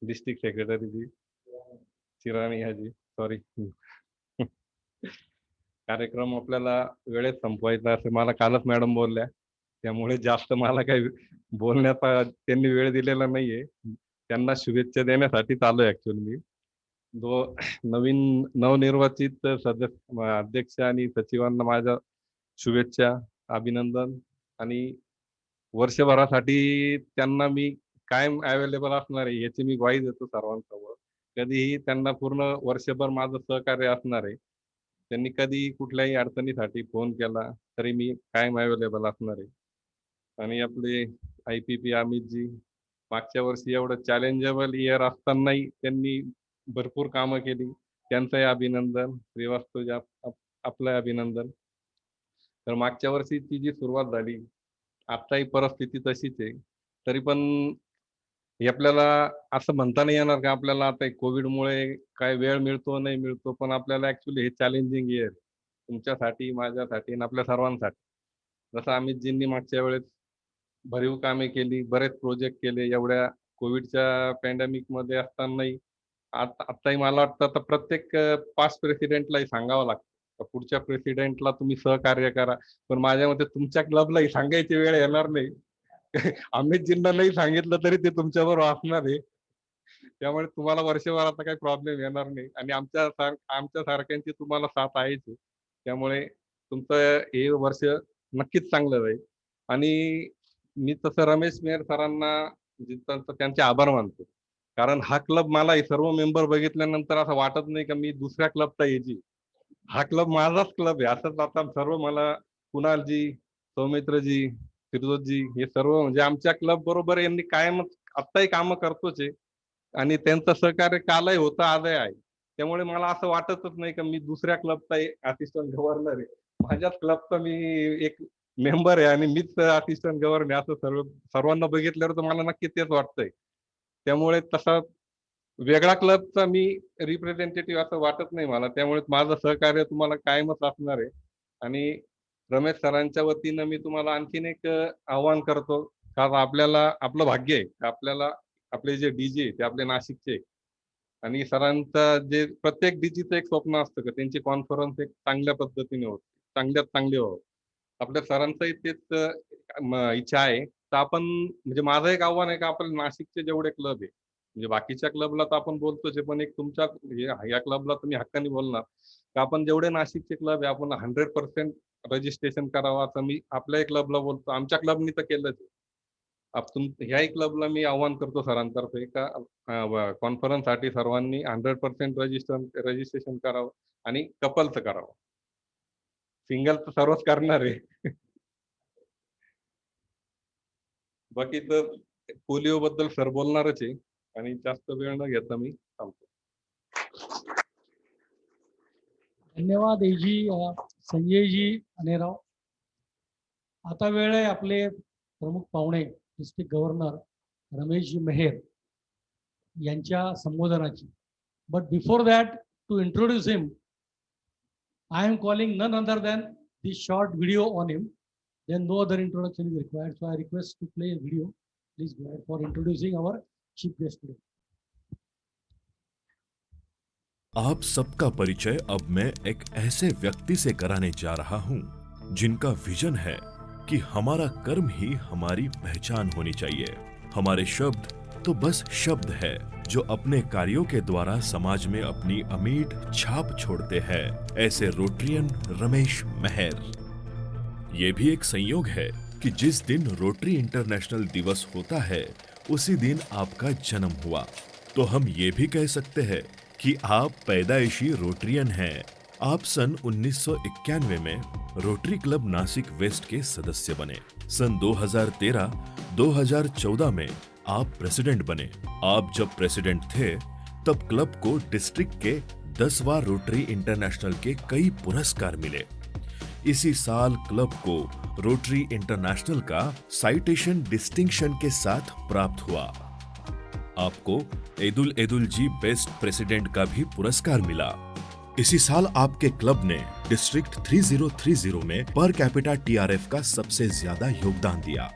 district secretary ji Chirani ji, sorry. कार्यक्रम आपल्याला वेळेत संपवायचा असं मला कालच मॅडम बोलल्या, त्यामुळे जास्त मला काही बोलण्याचा त्यांनी वेळ दिलेला नाहीये. त्यांना शुभेच्छा देण्यासाठी चालू ऍक्च्युअली मी. नवनिर्वाचित सदस्य अध्यक्ष आणि सचिवांना माझ्या शुभेच्छा, अभिनंदन आणि वर्षभरासाठी त्यांना मी कायम अवेलेबल असणार आहे याची मी ग्वाही देतो सर्वांसमोर. कधीही त्यांना पूर्ण वर्षभर माझं सहकार्य असणार आहे. त्यांनी कधी कुठल्याही अडचणीसाठी फोन केला तरी मी कायम अवेलेबल असणार आहे. आणि आपले IPP अमितजी, मागच्या वर्षी एवढं चॅलेंजेबल इयर असतानाही त्यांनी भरपूर कामं केली, त्यांचंही अभिनंदन. श्रीवास्तवजी आपलं अभिनंदन. तर मागच्या वर्षीची जी सुरुवात झाली, आत्ताही परिस्थिती तशीच आहे, तरी पण हे आपल्याला असं म्हणता नाही येणार का आपल्याला आता कोविडमुळे काय वेळ मिळतो नाही मिळतो, पण आपल्याला ऍक्च्युली हे चॅलेंजिंग इयर तुमच्यासाठी, माझ्यासाठी आणि आपल्या सर्वांसाठी. जसं अमितजींनी मागच्या वेळेस भरीव कामे केली, बरेच प्रोजेक्ट केले एवढ्या कोविडच्या पॅन्डेमिक मध्ये असतानाही. आताही मला वाटतं आता प्रत्येक पास्ट प्रेसिडेंटलाही सांगावं लागतं, पुढच्या प्रेसिडेंटला तुम्ही सहकार्य करा, पण माझ्या मते तुमच्या क्लबलाही सांगायची वेळ येणार नाही. अमितजींना नाही सांगितलं तरी ते तुमच्याबरोबर असणार आहे. त्यामुळे तुम्हाला वर्षभराचा काही प्रॉब्लेम येणार नाही आणि आमच्या सारख्यांची तुम्हाला साथ आहेच. त्यामुळे तुमचं हे वर्ष नक्कीच चांगलं राहील. आणि मी तसं रमेश मेहर सरांना त्यांचे आभार मानतो, कारण हा क्लब मला हे सर्व मेंबर बघितल्यानंतर असं वाटत नाही का मी दुसऱ्या क्लबचा एजी. हा क्लब माझाच क्लब आहे. असंच आता सर्व मला कुणालजी, सौमित्रजी, फिरदोसजी हे सर्व म्हणजे आमच्या क्लब बरोबर यांनी कायमच आत्ताही कामं करतोच आहे आणि त्यांचं सहकार्य कालही होतं आजही आहे. त्यामुळे मला असं वाटतच नाही का मी दुसऱ्या क्लबचा असिस्टंट गव्हर्नर आहे. माझ्याच क्लबचा मी एक मेंबर आहे आणि मीच असिस्टंट गव्हर्नर असं सर्वांना बघितल्यावर तर मला नक्की तेच वाटतंय. त्यामुळे तसा वेगळा क्लबचा मी रिप्रेझेंटेटिव्ह असं वाटत नाही मला. त्यामुळे माझं सहकार्य तुम्हाला कायमच असणार आहे. आणि रमेश सरांच्या वतीनं मी तुम्हाला आणखीन एक आव्हान करतो, कारण आपल्याला आपलं भाग्य आहे, आपल्याला आपले जे डीजे ते आपले नाशिकचे आणि सरांचं जे प्रत्येक डीजीचं एक स्वप्न असतं का त्यांची कॉन्फरन्स एक चांगल्या पद्धतीने होते, चांगल्यात चांगली व्हावं. आपल्या सरांचंही तेच इच्छा आहे. तर आपण म्हणजे माझं एक आव्हान आहे का आपण नाशिकचे जेवढे क्लब आहे, म्हणजे बाकीच्या क्लबला तर आपण बोलतोच आहे, पण एक तुमच्या या क्लबला तुम्ही हक्काने बोलणार का आपण जेवढे नाशिकचे क्लब आहे आपण 100% रजिस्ट्रेशन करावं असं मी आपल्याही क्लबला बोलतो. आमच्या क्लबनी तर केलंच आहे. आपण ह्याही क्लबला मी आव्हान करतो सरांतर्फे का कॉन्फरन्ससाठी सर्वांनी 100% रजिस्ट्रेशन करावं आणि कपलचं करावं. सिंगल तर सर्वच करणार आहे. बाकी तर पोलिओ बद्दल सर बोलणारच आहे आणि जास्त वेळ न घेता मी थांबतो. धन्यवाद एजी संजयजी अनेराव. आता वेळ आहे आपले प्रमुख पाहुणे डिस्ट्रिक्ट गव्हर्नर रमेशजी मेहर यांच्या संबोधनाची. But before that, to introduce him, I am calling none other than this short video on him. Then no other introduction is required. So I request to play a video. Please go ahead for introducing our chief guest today. आप सबका परिचय अब मैं एक ऐसे व्यक्ति से कराने जा रहा हूं जिनका विजन है कि हमारा कर्म ही हमारी पहचान होनी चाहिए. हमारे शब्द तो बस शब्द है जो अपने कार्यों के द्वारा समाज में अपनी अमीट छाप छोड़ते हैं. ऐसे रोटरियन रमेश मेहर. ये भी एक संयोग है कि जिस दिन रोटरी इंटरनेशनल दिवस होता है उसी दिन आपका जन्म हुआ. तो हम ये भी कह सकते हैं कि आप पैदाइशी रोटरियन हैं. आप सन 1991 में रोटरी क्लब नासिक वेस्ट के सदस्य बने. सन 2013-2014 में आप प्रेसिडेंट बने. आप जब प्रेसिडेंट थे तब क्लब को डिस्ट्रिक्ट के 10वां रोटरी इंटरनेशनल के कई पुरस्कार मिले. इसी साल क्लब को रोटरी इंटरनेशनल का साइटेशन डिस्टिंक्शन के साथ प्राप्त हुआ. आपको एदुल जी बेस्ट प्रेसिडेंट का भी पुरस्कार मिला. इसी साल आपके क्लब ने डिस्ट्रिक्ट 3030 में पर कैपिटा टीआरएफ का सबसे ज्यादा योगदान दिया.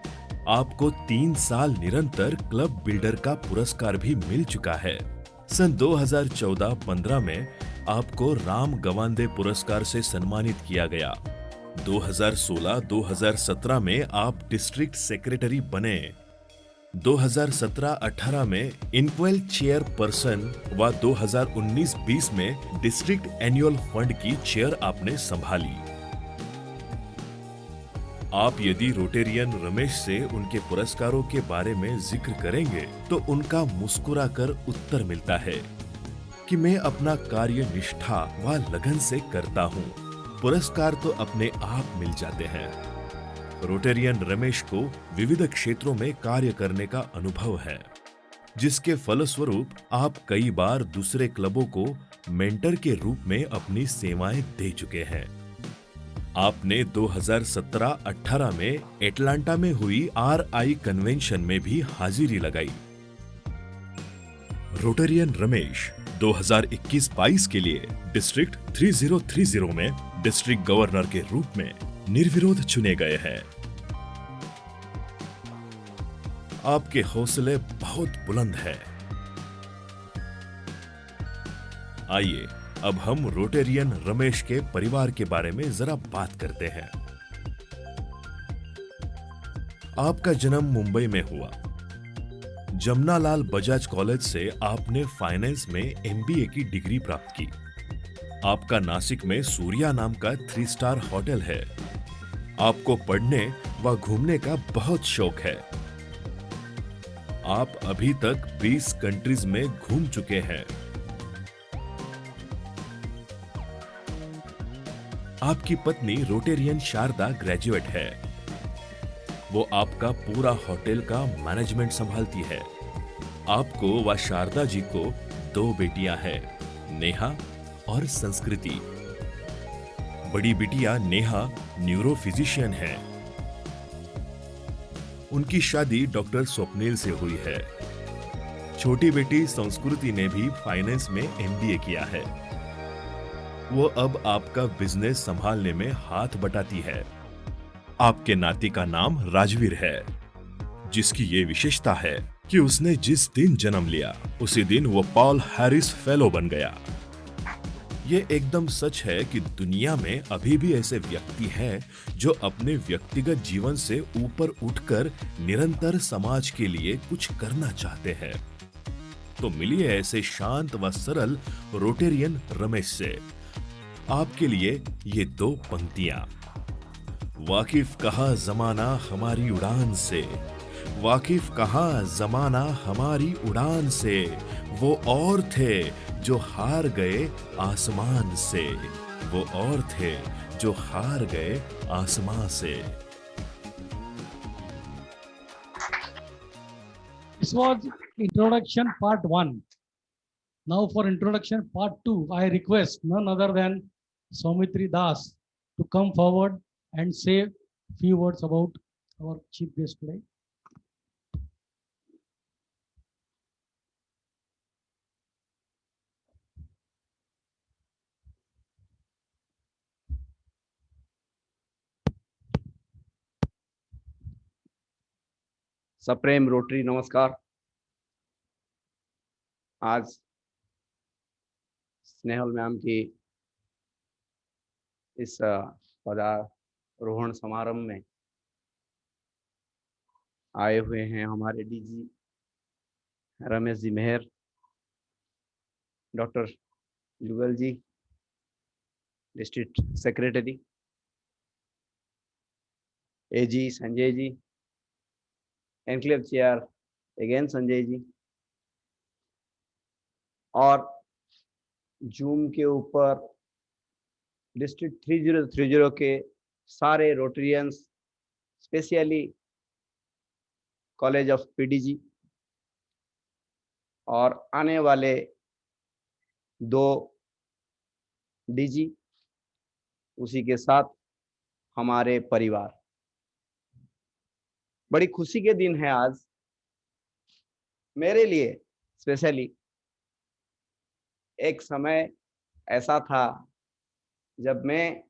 आपको 3 साल निरंतर क्लब बिल्डर का पुरस्कार भी मिल चुका है. सन 2014-15 में आपको राम गवांदे पुरस्कार से सम्मानित किया गया. 2016-2017 में आप डिस्ट्रिक्ट सेक्रेटरी बने. 2017-18 में इंक्वेल चेयरपर्सन व 2019-20 में डिस्ट्रिक्ट एनुअल फंड की चेयर आपने संभाली. आप यदि रोटेरियन रमेश से उनके पुरस्कारों के बारे में जिक्र करेंगे तो उनका मुस्कुराकर उत्तर मिलता है कि मैं अपना कार्य निष्ठा व लगन से करता हूँ. पुरस्कार तो अपने आप मिल जाते हैं. रोटेरियन रमेश को विविध क्षेत्रों में कार्य करने का अनुभव है, जिसके फलस्वरूप आप कई बार दूसरे क्लबों को मेंटर के रूप में अपनी सेवाएं दे चुके हैं. आपने 2017-18 में एटलांटा में हुई RI कन्वेंशन में भी हाजिरी लगाई. रोटेरियन रमेश 2021-22 के लिए डिस्ट्रिक्ट 3030 में डिस्ट्रिक्ट गवर्नर के रूप में निर्विरोध चुने गए हैं. आपके हौसले बहुत बुलंद हैं. आइए अब हम रोटेरियन रमेश के परिवार के बारे में जरा बात करते हैं. आपका जन्म मुंबई में हुआ. जमनालाल बजाज कॉलेज से आपने फाइनेंस में MBA की डिग्री प्राप्त की. आपका नासिक में सूर्या नाम का 3 स्टार होटल है. आपको पढ़ने व घूमने का बहुत शौक है. आप अभी तक 20 कंट्रीज में घूम चुके हैं. आपकी पत्नी रोटेरियन शारदा ग्रेजुएट है. वो आपका पूरा होटल का मैनेजमेंट संभालती है. आपको व शारदा जी को 2 बेटियां हैं, नेहा और संस्कृति. बड़ी बिटिया नेहा न्यूरो फिजिशियन है. उनकी शादी डॉक्टर स्वप्निल से हुई है. छोटी बेटी संस्कृति ने भी फाइनेंस में MBA किया है. वो अब आपका बिजनेस संभालने में हाथ बटाती है. आपके नाती का नाम राजवीर है, जिसकी ये विशेषता है कि उसने जिस दिन जन्म लिया उसी दिन वो पॉल हैरिस फेलो बन गया. ये एकदम सच है कि दुनिया में अभी भी ऐसे व्यक्ति हैं जो अपने व्यक्तिगत जीवन से ऊपर उठकर निरंतर समाज के लिए कुछ करना चाहते हैं. तो मिलिए ऐसे शांत व सरल रोटेरियन रमेश से. आपके लिए ये 2 पंक्तियां. वाकिफ कहा जमाना हमारी उड़ान से, वाकिफ कहाँ जमाना हमारी उड़ान से, वो और थे जो हार गए आसमान से, वो और थे जो हार गए आसमान से। This was introduction part 1. Now for introduction part 2, I request none other than Saumitri Das to come forward and say few words about our chief guest today. सप्रेम रोटरी नमस्कार। आज स्नेहल मैम की इस पदारोहण समारंभ में आए हुए हैं हमारे डीजी रमेश जी मेहर, डॉक्टर जुगल जी डिस्ट्रिक्ट सेक्रेटरी, एजी Sanjay ji, enclave chair again Sanjay ji, और जूम के ऊपर डिस्ट्रिक्ट 3030 के सारे रोटरियंस, स्पेशली कॉलेज ऑफ पीडीजी, और आने वाले 2 डीजी, उसी के साथ हमारे परिवार। बड़ी खुशी के दिन है आज मेरे लिए। स्पेशली एक समय ऐसा था जब मैं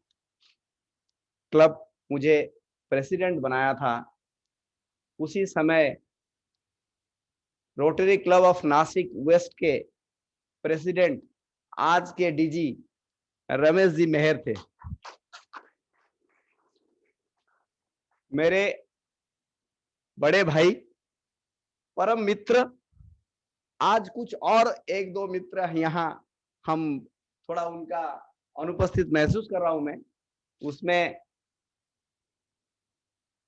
क्लब मुझे प्रेसिडेंट बनाया था, उसी समय Rotary Club of Nashik West के प्रेसिडेंट आज के डीजी रमेश जी मेहर थे। मेरे बड़े भाई, परम मित्र, आज कुछ और 1-2 मित्र यहाँ हम थोड़ा उनका अनुपस्थित महसूस कर रहा हूं मैं। उसमें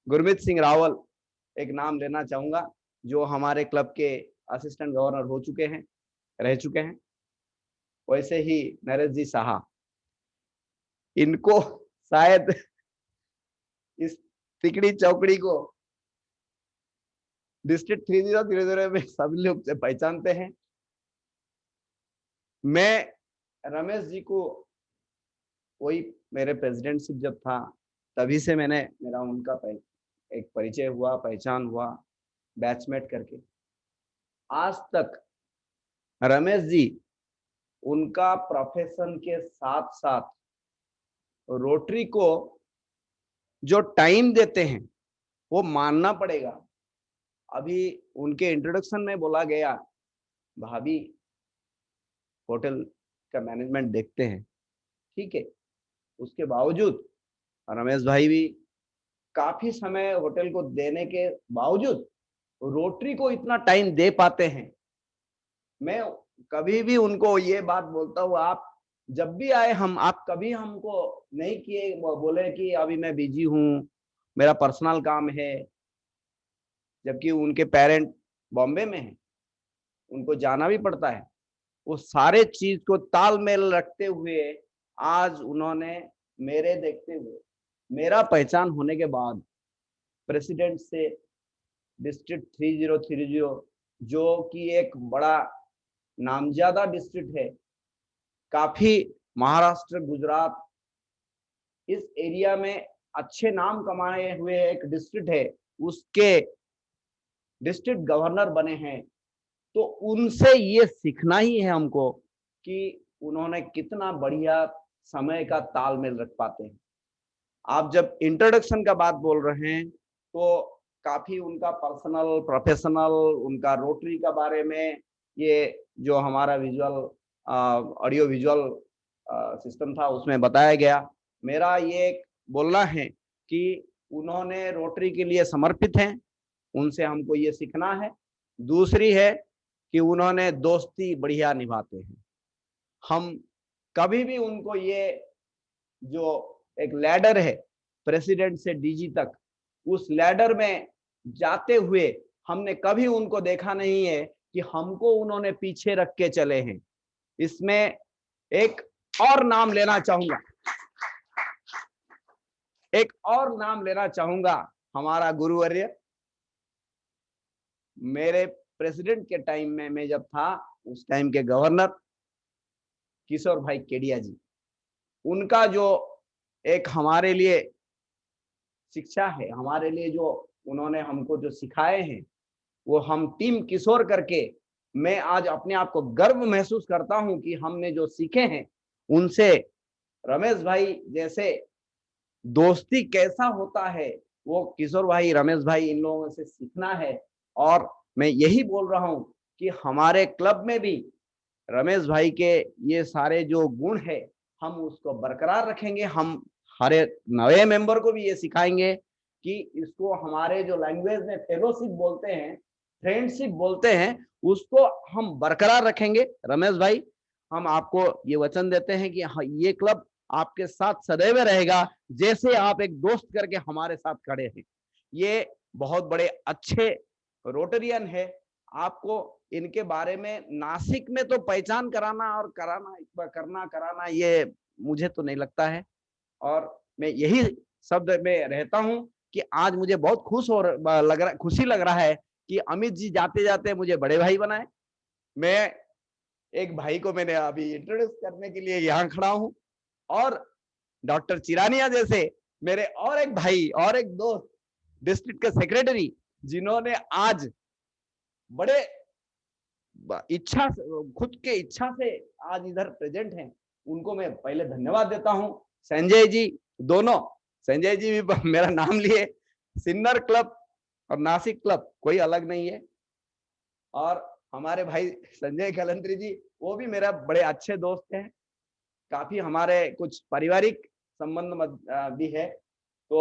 गुरमीत सिंह रावल एक नाम लेना चाहूंगा, जो हमारे क्लब के असिस्टेंट गवर्नर हो चुके हैं, रह चुके हैं। वैसे ही नरेश जी साहा, इनको शायद इस तिकड़ी चौकड़ी को डिस्ट्रिक्ट 3030 में सभी लोग से पहचानते हैं। मैं रमेश जी को वही मेरे प्रेसिडेंटशिप जब था तभी से मेरा उनका एक परिचय हुआ, पहचान हुआ, बैचमेट करके। आज तक रमेश जी उनका प्रोफेशन के साथ साथ रोटरी को जो टाइम देते हैं वो मानना पड़ेगा। अभी उनके इंट्रोडक्शन में बोला गया, भाभी होटल का मैनेजमेंट देखते हैं, ठीक है। उसके बावजूद रमेश भाई भी काफी समय होटल को देने के बावजूद रोटरी को इतना टाइम दे पाते हैं। मैं कभी भी उनको ये बात बोलता हूँ, आप जब भी आए आप कभी हमको नहीं किए बोले कि अभी मैं बिजी हूँ, मेरा पर्सनल काम है, जबकि उनके पेरेंट बॉम्बे में हैं, उनको जाना भी पड़ता है। वो सारे चीज को तालमेल रखते हुए आज उन्होंने मेरे देखते हुए, मेरा पहचान होने के बाद प्रेसिडेंट से डिस्ट्रिक्ट 3030 जो कि एक बड़ा नामजादा डिस्ट्रिक्ट है, काफी महाराष्ट्र, गुजरात इस एरिया में अच्छे नाम कमाए हुए एक डिस्ट्रिक्ट है, उसके डिस्ट्रिक्ट गवर्नर बने हैं। तो उनसे ये सीखना ही है हमको कि उन्होंने कितना बढ़िया समय का तालमेल रख पाते हैं। आप जब इंट्रोडक्शन का बात बोल रहे हैं तो काफी उनका पर्सनल, प्रोफेशनल, उनका रोटरी का बारे में, ये जो हमारा विजुअल ऑडियो विजुअल सिस्टम था उसमें बताया गया। मेरा ये बोलना है कि उन्होंने रोटरी के लिए समर्पित हैं, उनसे हमको ये सीखना है। दूसरी है कि उन्होंने दोस्ती बढ़िया निभाते हैं। हम कभी भी उनको ये जो एक लैडर है प्रेसिडेंट से डीजी तक, उस लैडर में जाते हुए हमने कभी उनको देखा नहीं है कि हमको उन्होंने पीछे रख के चले हैं। इसमें एक और नाम लेना चाहूंगा, एक और नाम लेना चाहूंगा, हमारा गुरुवर्य। मेरे प्रेसिडेंट के टाइम में मैं जब था, उस टाइम के गवर्नर किशोर भाई केडिया जी, उनका जो एक हमारे लिए शिक्षा है, हमारे लिए जो उन्होंने हमको जो सिखाए हैं, वो हम टीम किशोर करके मैं आज अपने आप को गर्व महसूस करता हूं कि हमने जो सीखे हैं उनसे। रमेश भाई जैसे दोस्ती कैसा होता है, वो किशोर भाई, रमेश भाई, इन लोगों से सीखना है। और मैं यही बोल रहा हूं कि हमारे क्लब में भी रमेश भाई के ये सारे जो गुण है हम उसको बरकरार रखेंगे। हम हर नए मेंबर को भी ये सिखाएंगे कि इसको हमारे जो लैंग्वेज में फेलोशिप बोलते हैं, फ्रेंडशिप बोलते हैं, उसको हम बरकरार रखेंगे। रमेश भाई, हम आपको ये वचन देते हैं कि ये क्लब आपके साथ सदैव रहेगा, जैसे आप एक दोस्त करके हमारे साथ खड़े हैं। ये बहुत बड़े अच्छे रोटरियन है। आपको इनके बारे में नासिक में तो पहचान कराना और कराना ये मुझे तो नहीं लगता है। और मैं यही शब्द में रहता हूं कि आज मुझे बहुत खुशी लग रहा है कि अमित जी जाते जाते मुझे बड़े भाई बनाए। मैं एक भाई को मैंने अभी इंट्रोड्यूस करने के लिए यहाँ खड़ा हूँ, और डॉक्टर चिरानिया जैसे मेरे और एक भाई और एक दोस्त डिस्ट्रिक्ट के सेक्रेटरी, जिन्होंने आज बड़े खुद के इच्छा से आज इधर प्रेजेंट हैं, उनको मैं पहले धन्यवाद देता हूं। संजय जी, दोनों संजय जी भी मेरा नाम लिए, सिन्नर क्लब और नासिक क्लब कोई अलग नहीं है। और हमारे भाई संजय कलंत्री जी, वो भी मेरा बड़े अच्छे दोस्त हैं। काफी हमारे कुछ पारिवारिक संबंध भी है, तो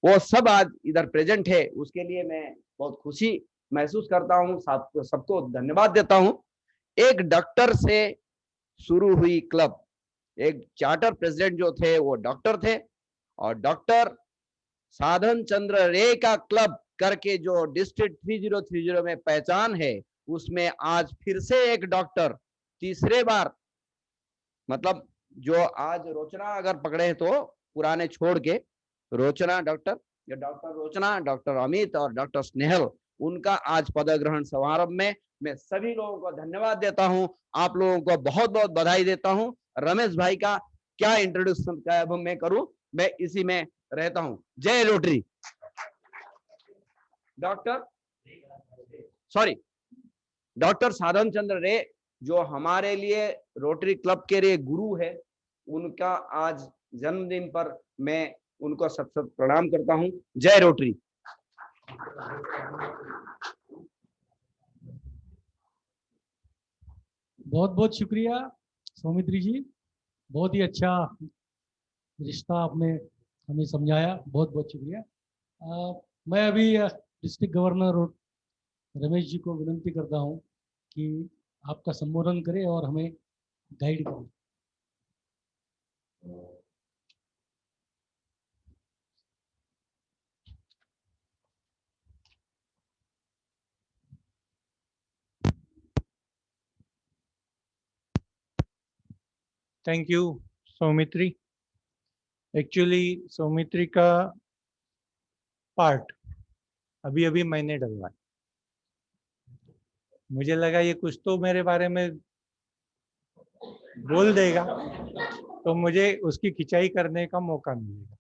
वो सब आज इधर प्रेजेंट है, उसके लिए मैं बहुत खुशी महसूस करता हूँ। सबको धन्यवाद देता हूँ। एक डॉक्टर से शुरू हुई क्लब, एक चार्टर प्रेसिडेंट जो थे वो डॉक्टर थे, और डॉक्टर साधन चंद्र रे का क्लब करके जो डिस्ट्रिक्ट 3030 में पहचान है, उसमें आज फिर से एक डॉक्टर तीसरे बार, मतलब जो आज रोचना अगर पकड़े तो पुराने छोड़ के रोचना डॉक्टर, रोचना, डॉक्टर अमित और डॉक्टर स्नेहल, उनका आज पदग्रहण समारोह में मैं सभी लोगों को धन्यवाद देता हूं। आप लोगों को बहुत बहुत बधाई देता हूं। रमेश भाई का क्या इंट्रोड्यूशन मैं करूं, मैं इसी में रहता हूं। जय रोटरी। डॉक्टर साधन चंद्र रे जो हमारे लिए रोटरी क्लब के लिए गुरु है, उनका आज जन्मदिन पर मैं उनको सत सत प्रणाम करता हूं। जय रोटरी। बहुत बहुत शुक्रिया सौमित्री जी, बहुत ही अच्छा रिश्ता आपने हमें समझाया, बहुत बहुत शुक्रिया। मैं अभी डिस्ट्रिक्ट गवर्नर रमेश जी को विनती करता हूं कि आपका संबोधन करें और हमें गाइड करें। Thank you Saumitri. Actually Saumitri का पार्ट अभी अभी मैंने डलवाया। मुझे लगा ये कुछ तो मेरे बारे में बोल देगा तो मुझे उसकी खिंचाई करने का मौका मिलेगा,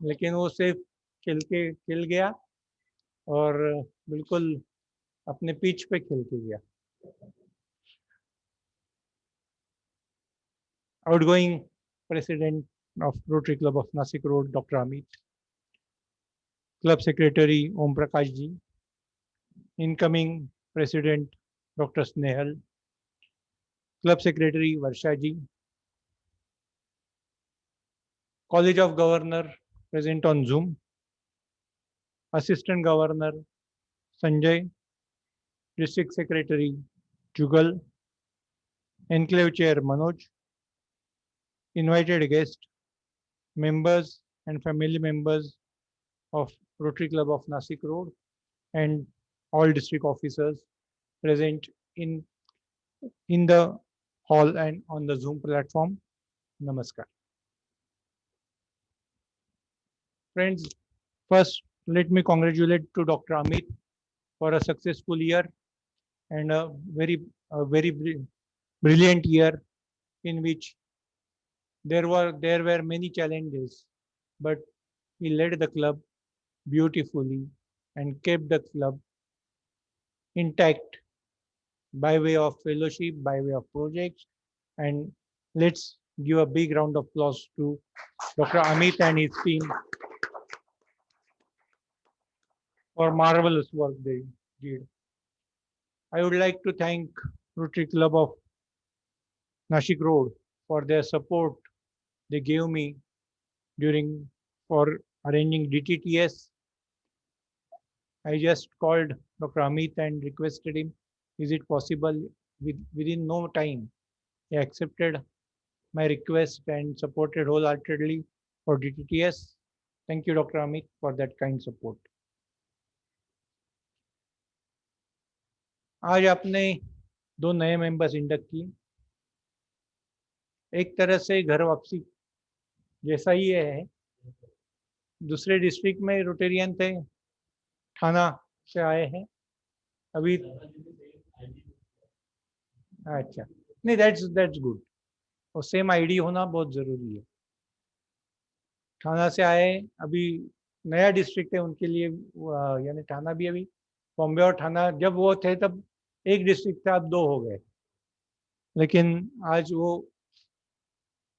लेकिन वो सिर्फ खिल गया और बिल्कुल अपने पिच पे खेल के गया। Outgoing President of Rotary Club of Nasik Road, Dr. Amit, Club Secretary Om Prakash ji, incoming President Dr. Snehal, Club Secretary Varsha ji, College of Governor present on Zoom, Assistant Governor Sanjay, District Secretary Jugal, Enclave Chair Manoj, invited guests, members and family members of Rotary Club of Nasik Road, and all district officers present in the hall and on the Zoom platform. Namaskar. Friends, first let me congratulate to Dr. Amit for a successful year and a very brilliant year in which there were many challenges, but he led the club beautifully and kept the club intact by way of fellowship, by way of projects. And let's give a big round of applause to Dr. Amit and his team for marvelous work they did. I would like to thank Rotary Club of Nashik Road for their support they gave me during for arranging DTTS. I just called Dr. Amit and requested him, is it possible? Within no time, he accepted my request and supported wholeheartedly for DTTS. Thank you, Dr. Amit, for that kind support. आज आपने 2 नए members induct किए। एक तरह से घर वापसी जैसा ही है। दूसरे डिस्ट्रिक्ट में रोटेरियन थे, थाना से आए हैं अभी। अच्छा, नहीं, दैट्स गुड। और सेम आईडी होना बहुत जरूरी है। थाना से आए, अभी नया डिस्ट्रिक्ट है उनके लिए, यानी थाना भी अभी बॉम्बे और थाना जब वो थे तब एक डिस्ट्रिक्ट था, अब 2 हो गए। लेकिन आज वो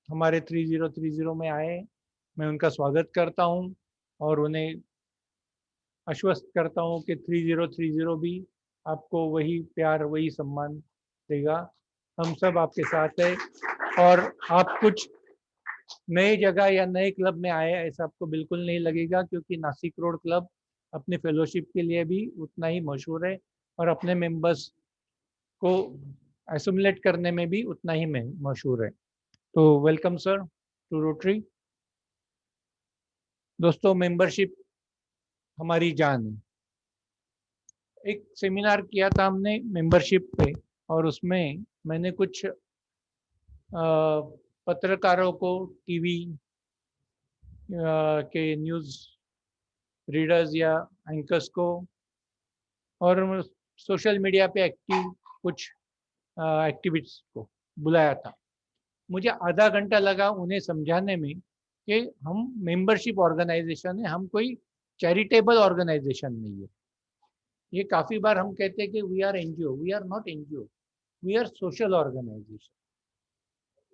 हमारे 3030 में आए। मैं उनका स्वागत करता हूं और उन्हें आश्वस्त करता हूं कि 3030 भी आपको वही प्यार, वही सम्मान देगा। हम सब आपके साथ हैं और आप कुछ नए जगह या नए क्लब में आए ऐसा आपको बिल्कुल नहीं लगेगा, क्योंकि नासिक रोड क्लब अपने फेलोशिप के लिए भी उतना ही मशहूर है और अपने मेंबर्स को एसोमिलेट करने में भी उतना ही मशहूर है। तो वेलकम सर टू रोटरी। दोस्तों, मेंबरशिप हमारी जान है। एक सेमिनार किया था हमने मेंबरशिप पे और उसमें मैंने कुछ पत्रकारों को, टीवी के न्यूज़ रीडर्स या एंकर्स को और सोशल मीडिया पे एक्टिव कुछ एक्टिविस्ट को बुलाया था। मुझे आधा घंटा लगा उन्हें समझाने में कि हम मेंबरशिप ऑर्गेनाइजेशन है, हम कोई चैरिटेबल ऑर्गेनाइजेशन नहीं है। ये काफ़ी बार हम कहते हैं कि we are NGO, we are not NGO, we are social organisation.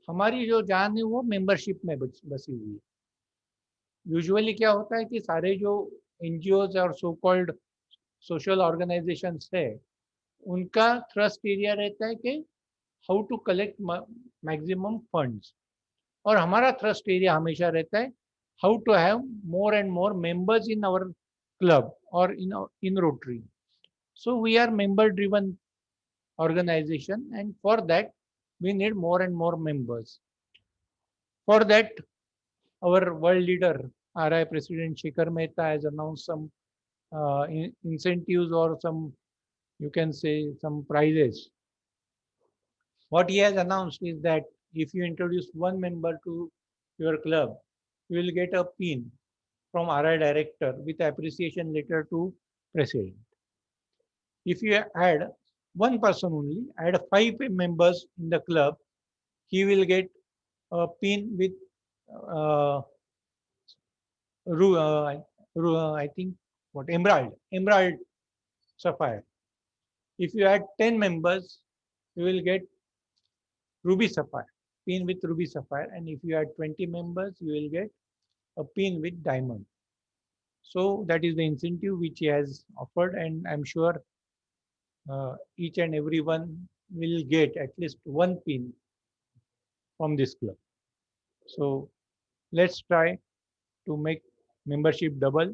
हमारी जो जान है वो मेंबरशिप में बसी हुई है। यूजुअली क्या होता है कि सारे जो एनजीओज और सो कॉल्ड सोशल ऑर्गेनाइजेशंस है, उनका थ्रस्ट एरिया रहता है कि how to collect maximum funds, और हमारा थ्रस्ट एरिया हमेशा रहता है how to have more and more members in our club और in Rotary. So we are member driven organization, and for that we need more and more members. For that, our world leader RI President Shekhar Mehta has announced some incentives or some, you can say, some prizes. What he has announced is that if you introduce one member to your club, you will get a pin from RI director with appreciation letter to president. If you add one person only, add 5 members in the club, he will get a pin with I think what, emerald sapphire. If you add 10 members, you will get ruby sapphire, pin with ruby sapphire, and if you add 20 members, you will get a pin with diamond. So that is the incentive which he has offered, and I'm sure each and everyone will get at least one pin from this club. So let's try to make membership double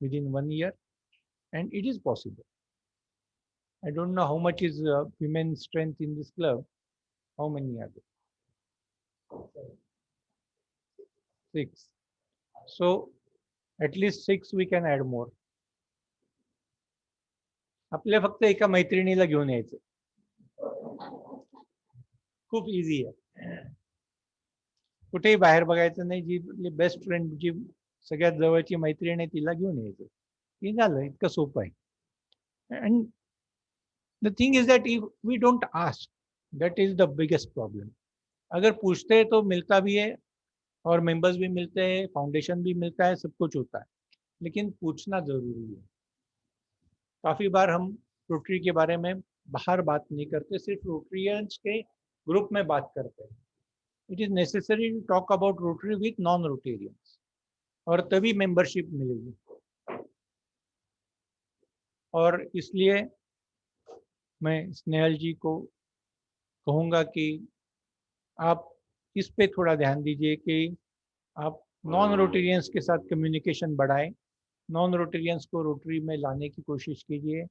within 1 year, and it is possible. I don't know how much is women's strength in this club. How many are there? 6. So at least 6 we can add more. आपल्या फक्त एका मैत्रिणीला घेऊन यायचं. खूप easy आहे. कुठेही बाहेर बघायचं नाही. जी बेस्ट फ्रेंड, जी सगळ्यात जवळची मैत्रीण आहे, तिला घेऊन यायचं. हे झालं. इतकं सोपं आहे. And the thing is that if we don't ask, that is the biggest problem. अगर पूछते हैं तो मिलता भी है, और मेंबर्स भी मिलते हैं, फाउंडेशन भी मिलता है, सब कुछ होता है, लेकिन पूछना जरूरी है. काफी बार हम रोटरी के बारे में बाहर बात नहीं करते, सिर्फ रोटरियंस के ग्रुप में बात करते हैं. It is necessary to talk about Rotary with non Rotarians, और तभी मेंबरशिप मिलेगी. और इसलिए मैं स्नेहल जी को कहूँगा कि आप इस पे थोड़ा ध्यान दीजिए कि आप नॉन रोटेरियंस के साथ कम्युनिकेशन बढ़ाएं, नॉन रोटेरियंस को रोटरी में लाने की कोशिश कीजिए.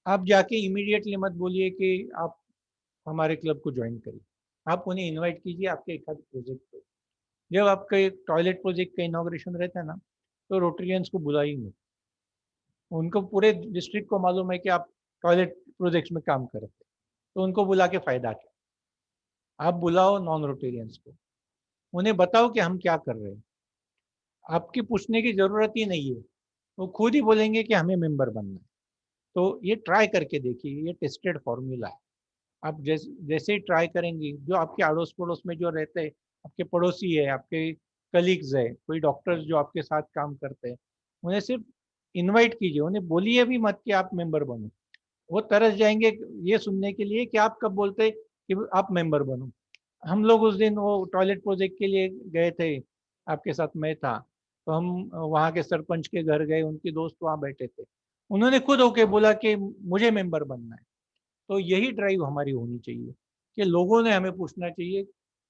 आप जाके इमीडिएटली मत बोलिए कि आप हमारे क्लब को ज्वाइन करिए. आप उन्हें इनवाइट कीजिए आपके एक आध प्रोजेक्ट पे. जब आपका एक टॉयलेट प्रोजेक्ट का इनॉग्रेशन रहता है ना, तो रोटरियंस को बुलाइए मत. उनको पूरे डिस्ट्रिक्ट को मालूम है कि आप टॉयलेट प्रोजेक्ट्स में काम करते हैं, तो उनको बुला के फायदा क्या. आप बुलाओ नॉन रोटेरियंस को, उन्हें बताओ कि हम क्या कर रहे हैं. आपकी पूछने की जरूरत ही नहीं है, वो खुद ही बोलेंगे कि हमें मेंबर बनना है. तो ये ट्राई करके देखिए, ये टेस्टेड फॉर्मूला है. आप जैसे ही ट्राई करेंगे, जो आपके अड़ोस पड़ोस में जो रहते हैं, आपके पड़ोसी है, आपके कलीग्स है, कोई डॉक्टर्स जो आपके साथ काम करते हैं, उन्हें सिर्फ इनवाइट कीजिए. उन्हें बोलिए भी मत कि आप मेंबर बनो. वो तरस जाएंगे ये सुनने के लिए कि आप कब बोलते कि आप मेंबर बनो. हम लोग उस दिन वो टॉयलेट प्रोजेक्ट के लिए गए थे, आपके साथ मैं था, तो हम वहाँ के सरपंच के घर गए, उनके दोस्त वहाँ बैठे थे, उन्होंने खुद होके बोला कि मुझे मेंबर बनना है. तो यही ड्राइव हमारी होनी चाहिए कि लोगों ने हमें पूछना चाहिए.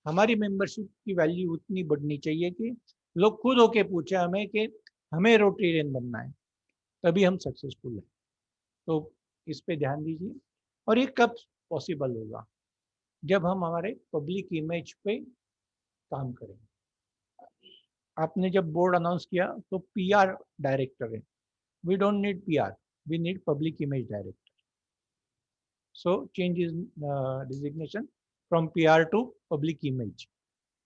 हमारी मेंबरशिप की वैल्यू उतनी बढ़नी चाहिए कि लोग खुद होके पूछे हमें कि हमें रोटेरियन बनना है, तभी हम सक्सेसफुल हैं. तो इस पे ध्यान दीजिए. और ये कब पॉसिबल होगा? जब हम हमारे पब्लिक इमेज पे काम करें. आपने जब बोर्ड अनाउंस किया तो पीआर डायरेक्टर है. We don't need PR, we need public image director. So change is designation from PR to public image.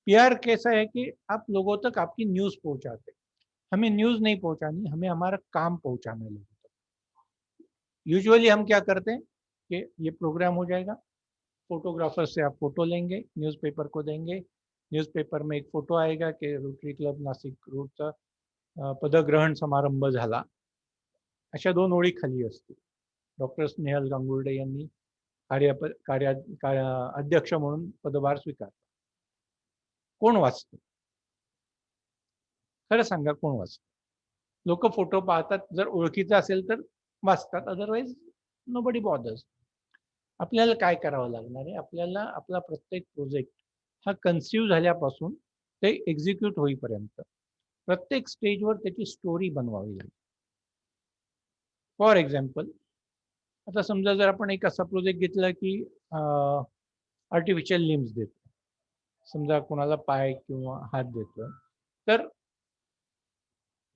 PR कैसा है कि आप लोगों तक आपकी न्यूज़ पहुंचाते. हमें न्यूज़ नहीं पहुंचानी, हमें हमारा काम पहुंचाना है लोगों तक. यूजुअली हम क्या करते हैं कि ये प्रोग्राम हो जाएगा, फोटोग्राफर से आप फोटो लेंगे, न्यूज़पेपर को देंगे, न्यूज़पेपर में एक फोटो आएगा कि रोटरी क्लब नाशिक रोडचा पदग्रहण समारंभ झाला. अशा 2 ओळी खाली असतील. डॉक्टर स्नेहल गांगुर्डे यांनी अध्यक्ष म्हणून पदभार स्वीकारला. कोण वाचतं? खरं सांगा, कोण वाचतं? लोक फोटो पाहतात, जर ओळखीचा असेल तर वाचतात, अदरवाईज नोबडी बॉदर्स. आपल्याला काय करावं लागणार आहे? आपल्याला आपला प्रत्येक प्रोजेक्ट हा कन्सिव्ह झाल्यापासून ते एक्झिक्यूट होईपर्यंत प्रत्येक स्टेजवर त्याची स्टोरी बनवावी लागेल. फॉर एक्झाम्पल, आता समजा जर आपण एक असा प्रोजेक्ट घेतला की आर्टिफिशियल लिम्स देतो, समजा कोणाला पाय किंवा हात देतो, तर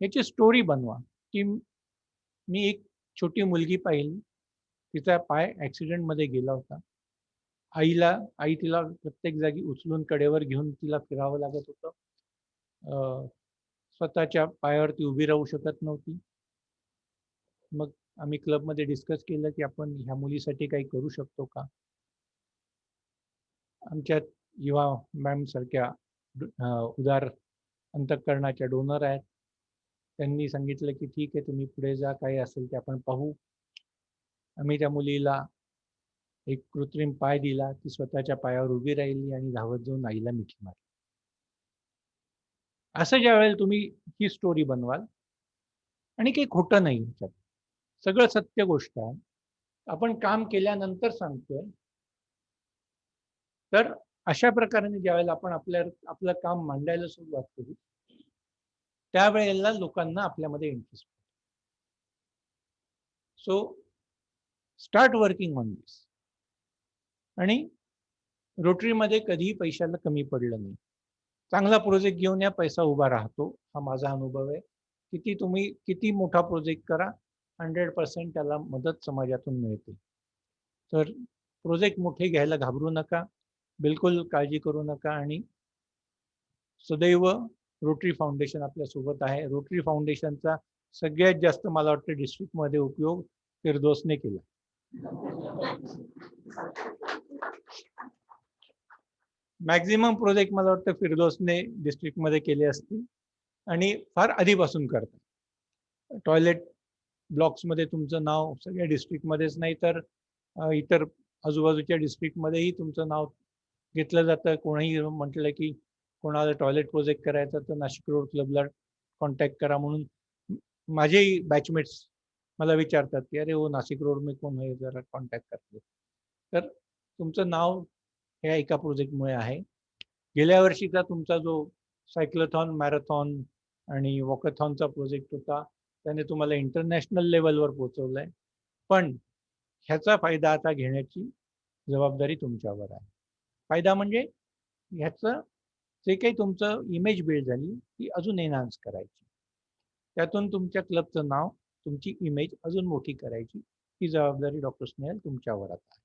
याची स्टोरी बनवा की मी एक छोटी मुलगी पाहिली, तिचा पाय ॲक्सिडेंटमध्ये गेला होता. आई तिला प्रत्येक जागी उचलून कडेवर घेऊन तिला फिरावं लागत होतं. स्वतःच्या पायावर ती उभी राहू शकत नव्हती. मग आम्ही क्लबमध्ये डिस्कस केलं की आपण ह्या मुलीसाठी काही करू शकतो का. आमच्यात युवा मॅम सारख्या उदार अंतःकरणाच्या डोनर आहेत. त्यांनी सांगितलं की ठीक आहे, तुम्ही पुढे जा, काही असेल ते आपण पाहू. आम्ही त्या मुलीला एक कृत्रिम पाय दिला, ती स्वतःच्या पायावर उभी राहिली आणि धावत जाऊन आईला मिठी मारली. असं ज्या वेळेला तुम्ही ही स्टोरी बनवाल, आणि काही खोटं नाही, सगळं सत्य गोष्ट आहे, आपण काम केल्यानंतर सांगतोय, तर अशा प्रकारे ज्यावेळेला आपण आपलं काम मांडायला सुरुवात करू, त्यावेळेला लोकांना आपल्यामध्ये interest. So start working on this. आणि रोटरीमध्ये कधीही पैशाला कमी पडलं नाही. चांगला प्रोजेक्ट घेऊन या, पैसा उभा राहतो, हा माझा अनुभव आहे. किती मोठा प्रोजेक्ट करा, 100% त्याला मदत समाजातून मिळते. तर प्रोजेक्ट मोठे घ्यायला घाबरू नका, बिलकुल काळजी करू नका आणि सदैव रोटरी फाउंडेशन आपल्या सोबत आहे. रोटरी फाउंडेशनचा सगळ्यात जास्त मला वाटतं डिस्ट्रिक्टमध्ये उपयोग फिरदोसने केला. मॅक्झिमम प्रोजेक्ट मला वाटतं फिरदोसने डिस्ट्रिक्टमध्ये केले असतील आणि फार आधीपासून करतात. टॉयलेट ब्लॉक्समध्ये तुमचं नाव सगळ्या डिस्ट्रिक्टमध्येच नाही तर इतर आजूबाजूच्या डिस्ट्रिक्टमध्येही तुमचं नाव घेतलं जातं. कोणीही म्हटलं की कोणाला टॉयलेट प्रोजेक्ट करायचा तर नाशिक रोड क्लबला कॉन्टॅक्ट करा म्हणून माझेही बॅचमेट्स मला विचारतात की अरे हो नाशिक रोड मी कोण आहे जरा कॉन्टॅक्ट करते. तर तुमचं नाव ह्या एका प्रोजेक्टमुळे आहे. गेल्या वर्षीचा तुमचा जो सायक्लोथॉन मॅरेथॉन आणि वॉकथॉनचा प्रोजेक्ट होता त्याने तुम्हाला इंटरनॅशनल लेवलवर पोहोचवलंय. पण ह्याचा फायदा आता घेण्याची जबाबदारी तुमच्यावर आहे. फायदा म्हणजे ह्याचं जे काही तुमचं इमेज बिल्ड झाली ती अजून एनहान्स करायची. त्यातून तुमच्या क्लबचं नाव तुमची इमेज अजून मोठी करायची ही जबाबदारी डॉक्टर स्नेहल तुमच्यावर आता आहे.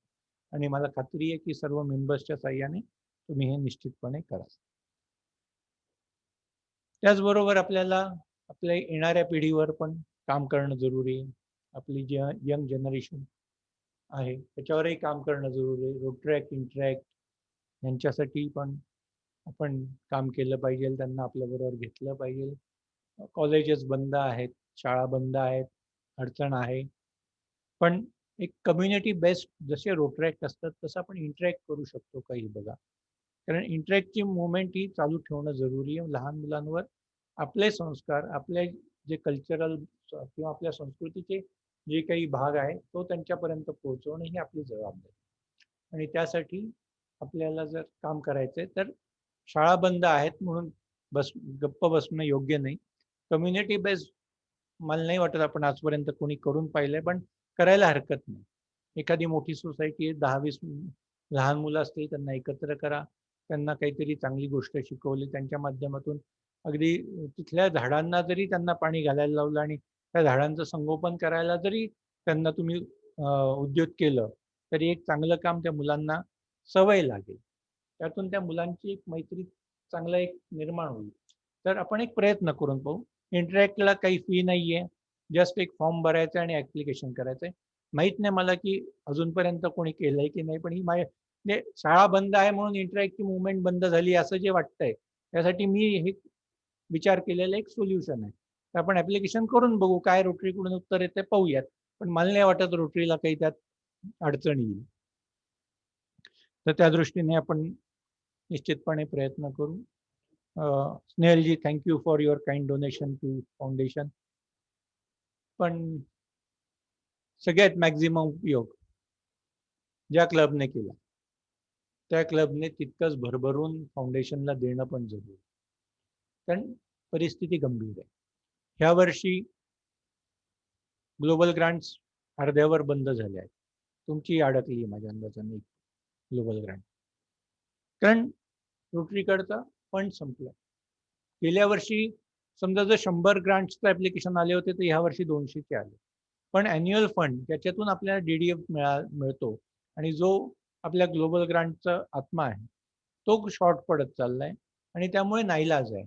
आणि मला खात्री आहे की सर्व मेंबर्सच्या साह्याने तुम्ही हे निश्चितपणे करा. त्याचबरोबर आपल्याला आपल्या येणाऱ्या पिढीवर पण काम करणं जरुरी आहे. आपली जी यंग जनरेशन आहे त्याच्यावरही काम करणं जरुरी आहे. रोटरॅक्ट इंटरॅक्ट यांच्यासाठी पण आपण काम केलं पाहिजे, त्यांना आपल्याबरोबर घेतलं पाहिजे. कॉलेजेस बंद आहेत, शाळा बंद आहेत, अडचण आहे. पण एक कम्युनिटी बेस्ड जसे रोटरॅक्ट असतात तसं आपण इंटरॅक्ट करू शकतो काही बघा. कारण इंटरॅक्टची मुवमेंट ही चालू ठेवणं जरुरी आहे. लहान मुलांवर आपले संस्कार, आपले जे कल्चरल किंवा आपल्या संस्कृतीचे जे काही भाग आहे तो त्यांच्यापर्यंत पोहोचवणं ही आपली जबाबदारी. आणि त्यासाठी आपल्याला जर काम करायचंय तर शाळा बंद आहेत म्हणून गप्प बसणं योग्य नाही. कम्युनिटी बेस्ड मला नाही वाटत आपण आजपर्यंत कोणी करून पाहिलंय, पण करायला हरकत नाही. एखादी मोठी सोसायटी आहे, 10-20 लहान मुलं असतील त्यांना एकत्र करा, त्यांना काहीतरी चांगली गोष्ट शिकवली, त्यांच्या माध्यमातून अगदी तिथल्या झाडांना जरी त्यांना पाणी घालायला लावलं आणि त्या झाडांचं संगोपन करायला जरी त्यांना तुम्ही उद्युत केलं तरी एक चांगलं काम त्या मुलांना सवय लागेल. त्यातून त्या मुलांची एक मैत्री चांगला एक निर्माण होईल. तर आपण एक प्रयत्न करून पाहू. इंटरॅक्टला काही फी नाहीये, जस्ट एक फॉर्म भरायचा आणि ऍप्लिकेशन करायचंय. माहित नाही मला की अजूनपर्यंत कोणी केलंय की नाही, पण ही म्हणजे शाळा बंद आहे म्हणून इंटरॅक्टची मुवमेंट बंद झाली असं जे वाटतंय त्यासाठी मी हे विचार केलेलं एक सोल्युशन आहे. तर आपण ऍप्लिकेशन करून बघू, काय रोटरीकडून उत्तर येते पाहूयात. पण मला नाही वाटत रोटरीला काही त्यात अडचण येईल. तर त्या दृष्टीने आपण निश्चितपणे प्रयत्न करू. स्नेहलजी, thank you for your kind donation to foundation. पण सगळ्यात मॅक्झिमम उपयोग ज्या क्लबने केला त्या क्लबने तितकंच भरभरून फाउंडेशनला देणं पण जरुरी. कारण परिस्थिती गंभीर आहे. ह्या वर्षी ग्लोबल ग्रांट्स अर्ध्यावर बंद झाले आहेत. तुमची अडकली माझ्या अंदाजाने ग्लोबल ग्रांट. कारण रोटरीकडचा फंड संपला. गेल्या वर्षी समजा जर 100 ग्रांट्सचं ऍप्लिकेशन आले होते तर ह्या वर्षी 200चे आले. पण अॅन्युअल फंड त्याच्यातून आपल्याला DDF मिळतो आणि जो आपल्या ग्लोबल ग्रांटचा आत्मा आहे तो शॉर्ट पडत चाललाय आणि त्यामुळे नाईलाज आहे.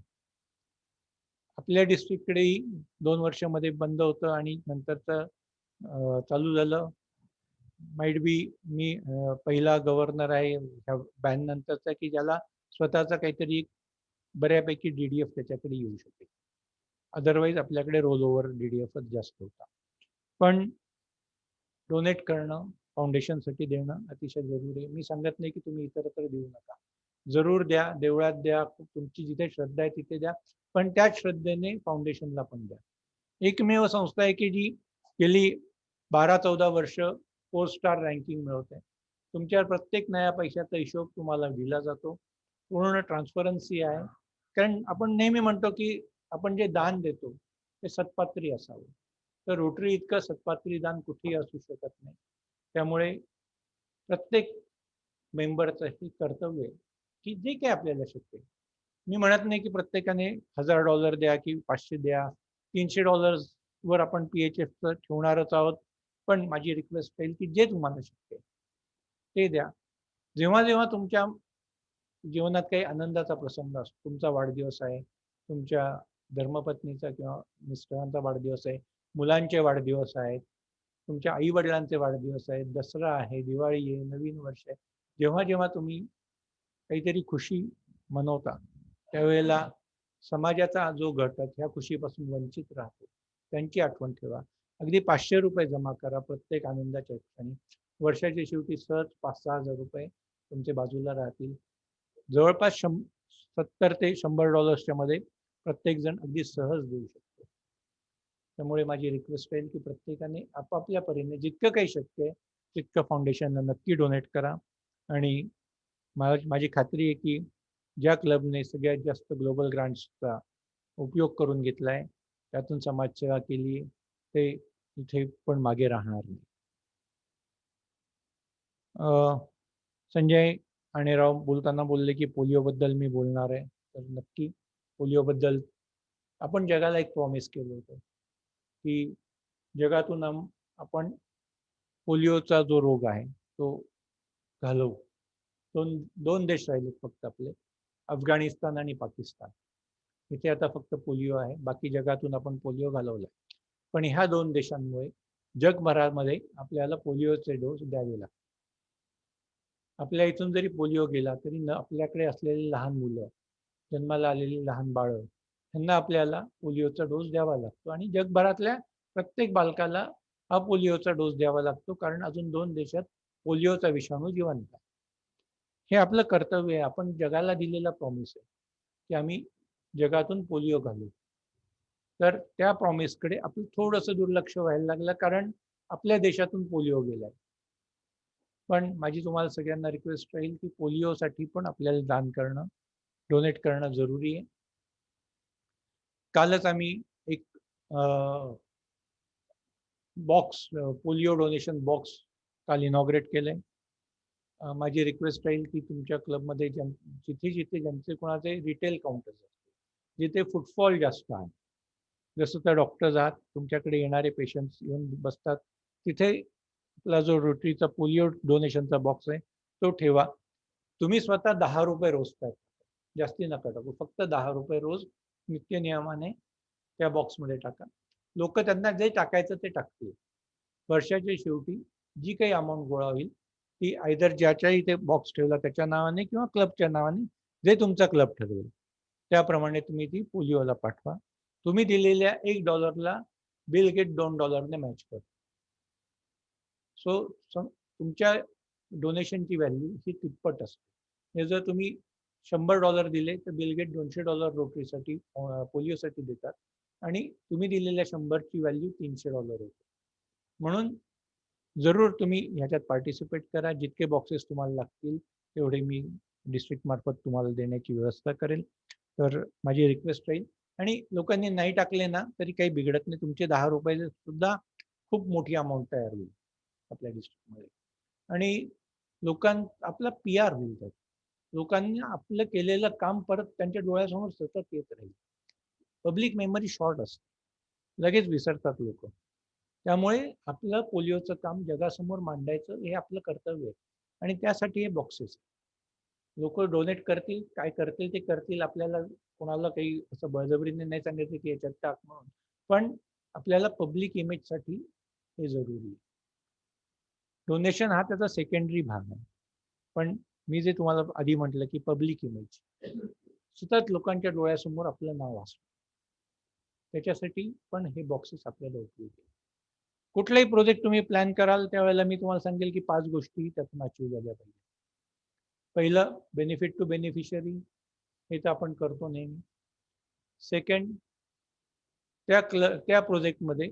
आपल्या डिस्ट्रिक्टकडेही 2 वर्षामध्ये बंद होतं आणि नंतरचं चालू झालं. माइट बी मी पहिला गव्हर्नर आहे ह्या बॅन नंतरचा की ज्याला स्वतःचा काहीतरी बऱ्यापैकी DDF त्याच्याकडे येऊ शकेल. अदरवाईज आपल्याकडे रोल ओव्हर DDFच जास्त होता. पण डोनेट करणं, फाउंडेशनसाठी देणं अतिशय जरुरी आहे. मी सांगत नाही की तुम्ही इतरत्र देऊ नका, जरूर द्या, देवळात द्या, तुमची जिथे श्रद्धा आहे तिथे द्या, पण त्याच श्रद्धेने फाउंडेशनला पण द्या. एकमेव संस्था आहे की जी गेली 12-14 वर्ष 4 स्टार रँकिंग मिळवते. तुमच्या प्रत्येक नया पैशाचा हिशोब तुम्हाला दिला जातो. पूर्ण ट्रान्सपरन्सी आहे. कारण आपण नेहमी म्हणतो की आपण जे दान देतो ते सत्पात्री असावं. तर रोटरी इतकं सत्पात्री दान कुठेही असू शकत नाही. त्यामुळे प्रत्येक मेंबरचं हे कर्तव्य आहे की जे काही आपल्याला शक्य आहे. मी म्हणत नाही की प्रत्येकाने $1000 द्या की 500 द्या, $300 वर आपण PHFचं ठेवणारच आहोत. पण माझी रिक्वेस्ट राहील की जे तुम्हाला शक्य आहे ते द्या. जेव्हा जेव्हा तुमच्या जीवनात काही आनंदाचा प्रसंग असतो, तुमचा वाढदिवस आहे, तुमच्या धर्मपत्नीचा किंवा मिस्टरांचा वाढदिवस आहे, मुलांचे वाढदिवस आहेत, तुमच्या आई वडिलांचे वाढदिवस आहेत, दसरा आहे, दिवाळी आहे, नवीन वर्ष आहे, जेव्हा जेव्हा तुम्ही काहीतरी खुशी मनवता त्यावेळेला समाजाचा जो घटक ह्या खुशीपासून वंचित राहतो त्यांची आठवण ठेवा. अगदी 500 रुपये जमा करा प्रत्येक आनंदाच्या क्षणी. वर्षाच्या शेवटी सहज 5-6 हजार रुपये तुमच्या बाजूला राहतील. जवळपास 70 ते $100 मध्ये प्रत्येक जण अगदी सहज देऊ शकतो. त्यामुळे माझी रिक्वेस्ट राहील की प्रत्येकाने आपापल्या परीने जितकं काही शक्य आहे तितकं फाउंडेशनला नक्की डोनेट करा. आणि माझी खात्री आहे की ज्या क्लबने सगळ्यात जास्त ग्लोबल ग्रांट्सचा उपयोग करून घेतला आहे, त्यातून समाजसेवा केली, ते इथे पण मागे राहणार नाही. संजय आणेराव बोलताना बोलले की पोलिओबद्दल मी बोलणार आहे. तर नक्की पोलिओबद्दल आपण जगाला एक प्रॉमिस केलं होतं की जगातून आपण पोलिओचा जो रोग आहे तो घालवू. दोन देश राहिले फक्त आपले, अफगाणिस्तान आणि पाकिस्तान. इथे आता फक्त पोलिओ आहे, बाकी जगातून आपण पोलिओ घालवला. पण ह्या 2 देशांमुळे जगभरामध्ये आपल्याला पोलिओचे डोस द्यावे लागतात. आपल्या इथून जरी पोलिओ गेला तरी आपल्याकडे असलेली लहान मुलं, जन्माला आलेली लहान बाळं, यांना आपल्याला पोलिओचा डोस द्यावा लागतो. आणि जगभरातल्या प्रत्येक बालकाला हा पोलिओचा डोस द्यावा लागतो, कारण अजून 2 देशात पोलिओचा विषाणू जिवंत आहे. हे आपलं कर्तव्य आहे. आपण जगाला दिलेला प्रॉमिस आहे की आम्ही जगातून पोलिओ घालू. तर त्या प्रॉमिसकडे आपलं थोडंसं दुर्लक्ष व्हायला लागलं, कारण आपल्या देशातून पोलिओ गेलाय. पण माझी तुम्हाला सगळ्यांना रिक्वेस्ट राहील की पोलिओसाठी पण आपल्याला दान करणं, डोनेट करणं जरुरी आहे. कालच आम्ही एक बॉक्स, पोलिओ डोनेशन बॉक्स काल इनॉग्रेट केलंय. माझी रिक्वेस्ट राहील की तुमच्या क्लबमध्ये जिथे जिथे ज्यांचे कोणाचे रिटेल काउंटर्स असतील, जिथे फुटफॉल जास्त आहे, जसं तर डॉक्टर्स आहात, तुमच्याकडे येणारे पेशंट्स येऊन बसतात, तिथे आपला जो रोटरीचा पोलिओ डोनेशनचा बॉक्स आहे तो ठेवा. तुम्ही स्वतः 10 रुपये रोज टाका, जास्ती नका टाकू, फक्त 10 रुपये रोज नित्य नियमाने त्या बॉक्समध्ये टाका. लोक त्यांना जे टाकायचं ते टाकतील. वर्षाच्या शेवटी जी काही अमाऊंट गोळा होईल ती आयदर ज्याच्या इथे बॉक्स ठेवला त्याच्या नावाने किंवा क्लबच्या नावाने, जे तुमचा क्लब ठरवेल त्याप्रमाणे तुम्ही ती पोलिओला पाठवा. तुम्ही दिलेल्या $1 बिल गेट $2 मॅच करतो. सो तुमच्या डोनेशनची व्हॅल्यू ही तिप्पट असते. हे जर तुम्ही $100 दिले तर बिल गेट $200 रोटरीसाठी पोलिओसाठी देतात, आणि तुम्ही दिलेल्या 100ची व्हॅल्यू $300 होते. म्हणून जरूर तुम्ही ह्याच्यात पार्टिसिपेट करा. जितके बॉक्सेस तुम्हाला लागतील तेवढे मी डिस्ट्रिक्ट मार्फत तुम्हाला देण्याची व्यवस्था करेल. तर माझी रिक्वेस्ट राहील. आणि लोकांनी नाही टाकले ना तरी काही बिघडत नाही. तुमचे 10 रुपये सुद्धा खूप मोठी अमाऊंट तयार होईल आपल्या डिस्ट्रिक्टमध्ये, आणि आपला PR होईल. त्यात लोकांनी आपलं केलेलं काम परत त्यांच्या डोळ्यासमोर सतत येत राहील. पब्लिक मेमरी शॉर्ट असते, लगेच विसरतात लोक. त्यामुळे आपलं पोलिओचं काम जगासमोर मांडायचं हे आपलं कर्तव्य आहे, आणि त्यासाठी हे बॉक्सेस. लोक डोनेट करतील, काय करतील ते करतील. आपल्याला कोणाला काही असं बळजबरीने नाही सांगायचं की याच्यात टाक म्हणून, पण आपल्याला पब्लिक इमेजसाठी हे जरुरी आहे. डोनेशन हा त्याचा सेकंडरी भाग आहे, पण मी जे तुम्हाला आधी म्हटलं की पब्लिक इमेज, सतत लोकांच्या डोळ्यासमोर आपलं नाव असतं, त्याच्यासाठी पण हे बॉक्सेस आपल्याला उपयोगी आहे. कुठलाही प्रोजेक्ट तुम्ही प्लॅन कराल त्यावेळेला मी तुम्हाला सांगेल की 5 गोष्टी त्यातून अचीव झाल्या पाहिजे. पहिलं, बेनिफिट टू बेनिफिशियरी, हे तर आपण करतो नेहमी. सेकंड, त्या प्रोजेक्टमध्ये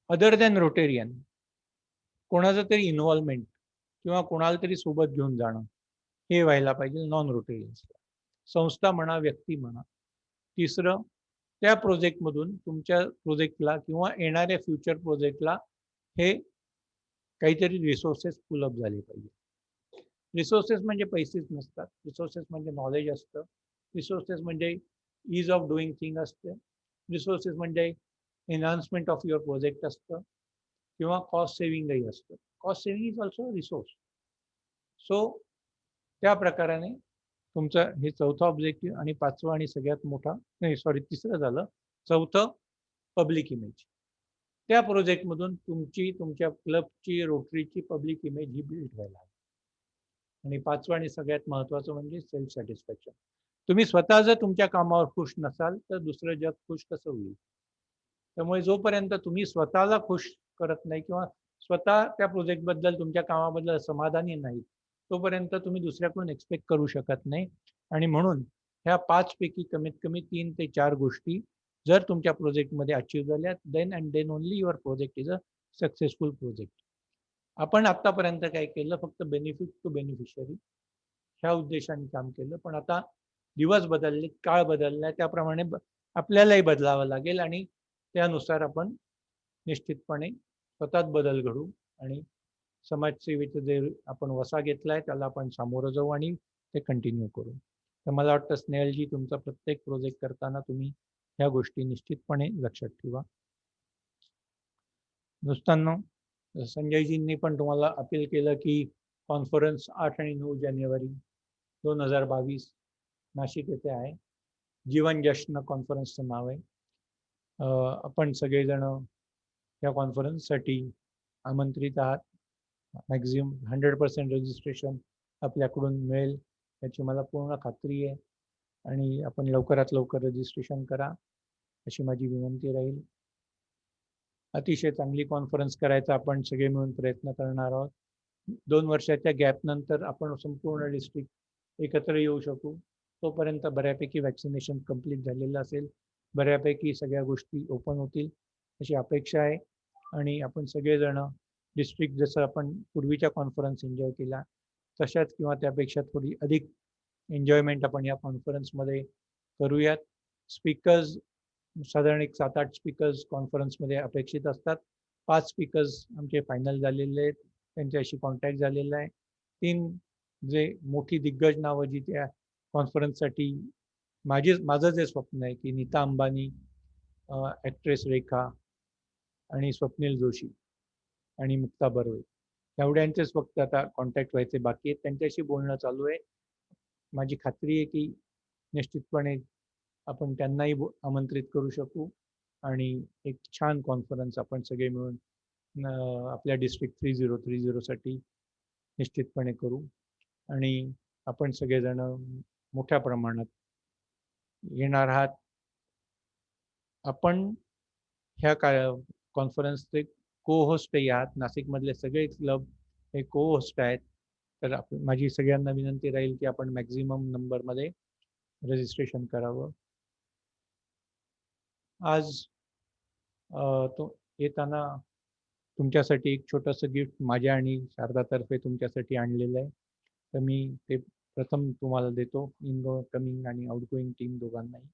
अदर दॅन रोटेरियन कोणाचं तरी इन्व्हॉल्वमेंट किंवा कोणाला तरी सोबत घेऊन जाणं हे व्हायला पाहिजे, नॉन रोटेरियन्सला, संस्था म्हणा, व्यक्ती म्हणा. तिसरं, त्या प्रोजेक्टमधून तुमच्या प्रोजेक्टला किंवा येणाऱ्या फ्युचर प्रोजेक्टला हे काहीतरी रिसोर्सेस पुलअप झाले पाहिजे. रिसोर्सेस म्हणजे पैसेच नसतात, रिसोर्सेस म्हणजे नॉलेज असतं, रिसोर्सेस म्हणजे ईज ऑफ डुईंग थिंग असते, रिसोर्सेस म्हणजे एनहान्समेंट ऑफ युअर प्रोजेक्ट असतं किंवा कॉस्ट सेव्हिंगही असतं. Cost saving is also resource. So त्या प्रकाराने तुमचं हे चौथं ऑब्जेक्टिव्ह आणि पाचवं आणि सगळ्यात मोठा नाही सॉरी तिसरं झालं, चौथं पब्लिक इमेज. त्या प्रोजेक्टमधून तुमची तुमच्या क्लबची रोटरीची पब्लिक इमेज ही बिल्ड व्हायला हवी. आणि पाचवं आणि सगळ्यात महत्त्वाचं म्हणजे सेल्फ सॅटिस्फॅक्शन. तुम्ही स्वतः जर तुमच्या कामावर खुश नसाल तर दुसरं जग खुश कसं होईल? त्यामुळे जोपर्यंत तुम्ही स्वतःला खुश करत नाही किंवा स्वतः त्या प्रोजेक्टबद्दल तुमच्या कामाबद्दल समाधानी नाही तोपर्यंत तुम्ही दुसऱ्याकडून एक्सपेक्ट करू शकत नाही. आणि म्हणून ह्या 5 पैकी कमीत कमी 3 ते 4 गोष्टी जर तुमच्या प्रोजेक्टमध्ये अचीव्ह झाल्या then and then only your project is a successful project. आपण आतापर्यंत काय केलं, फक्त बेनिफिट टू बेनिफिशियरी ह्या उद्देशाने काम केलं. पण आता दिवस बदलले, काळ बदलला, त्याप्रमाणे आपल्यालाही बदलावं लागेल आणि त्यानुसार आपण निश्चितपणे स्वतःच बदल घडू आणि समाजसेवेचं जे आपण वसा घेतलाय त्याला आपण सामोरं जाऊ आणि ते कंटिन्यू करू. तर मला वाटतं स्नेहलजी तुमचा प्रत्येक प्रोजेक्ट करताना तुम्ही ह्या गोष्टी निश्चितपणे लक्षात ठेवा. दोस्तांनो, संजयजींनी पण तुम्हाला अपील केलं की कॉन्फरन्स 8 आणि 9 जानेवारी 2022 नाशिक येथे आहे. जीवन जश्न कॉन्फरन्सचं नाव आहे. आपण सगळेजण या कॉन्फरन्ससाठी आमंत्रित आहात. मॅक्झिमम 100% रजिस्ट्रेशन आपल्याकडून मिळेल याची मला पूर्ण खात्री आहे आणि आपण लवकरात लवकर रजिस्ट्रेशन करा अशी माझी विनंती राहील. अतिशय चांगली कॉन्फरन्स करायचा आपण सगळे मिळून प्रयत्न करणार आहोत. 2 वर्षाच्या गॅपनंतर आपण संपूर्ण डिस्ट्रिक्ट एकत्र येऊ शकू. तोपर्यंत बऱ्यापैकी वॅक्सिनेशन कंप्लीट झालेलं असेल, बऱ्यापैकी सगळ्या गोष्टी ओपन होतील अशी अपेक्षा आहे. आणि आपण सगळेजण डिस्ट्रिक्ट जसं आपण पूर्वीच्या कॉन्फरन्स एन्जॉय केला तशाच किंवा त्यापेक्षा थोडी अधिक एन्जॉयमेंट आपण या कॉन्फरन्समध्ये करूयात. स्पीकर्स साधारण एक 7-8 स्पीकर्स कॉन्फरन्समध्ये अपेक्षित असतात. 5 स्पीकर्स आमचे फायनल झालेले आहेत, त्यांच्याशी कॉन्टॅक्ट झालेला आहे. 3 जे मोठी दिग्गज नावं जी त्या कॉन्फरन्ससाठी माझं जे स्वप्न आहे की नीता अंबानी, ॲक्ट्रेस रेखा आणि स्वप्नील जोशी आणि मुक्ता बर्वे एवढ्यांचेच फक्त आता कॉन्टॅक्ट व्हायचे बाकी आहेत. त्यांच्याशी बोलणं चालू आहे. माझी खात्री आहे की निश्चितपणे आपण त्यांनाही आमंत्रित करू शकू आणि एक छान कॉन्फरन्स आपण सगळे मिळून आपल्या डिस्ट्रिक्ट 3030 साठी निश्चितपणे करू. आणि आपण सगळेजण मोठ्या प्रमाणात येणार आहात. आपण ह्या कॉन्फरन्सचे को होस्टही आहात. नाशिकमधले सगळे क्लब हे को होस्ट आहेत. तर माझी सगळ्यांना विनंती राहील की आपण मॅक्झिमम नंबरमध्ये रजिस्ट्रेशन करावं. आज तो येताना तुमच्यासाठी एक छोटंसं गिफ्ट माझ्या आणि शारदातर्फे तुमच्यासाठी आणलेलं आहे. तर मी ते प्रथम तुम्हाला देतो, इनकमिंग आणि आउटगोईंग टीम दोघांनाही.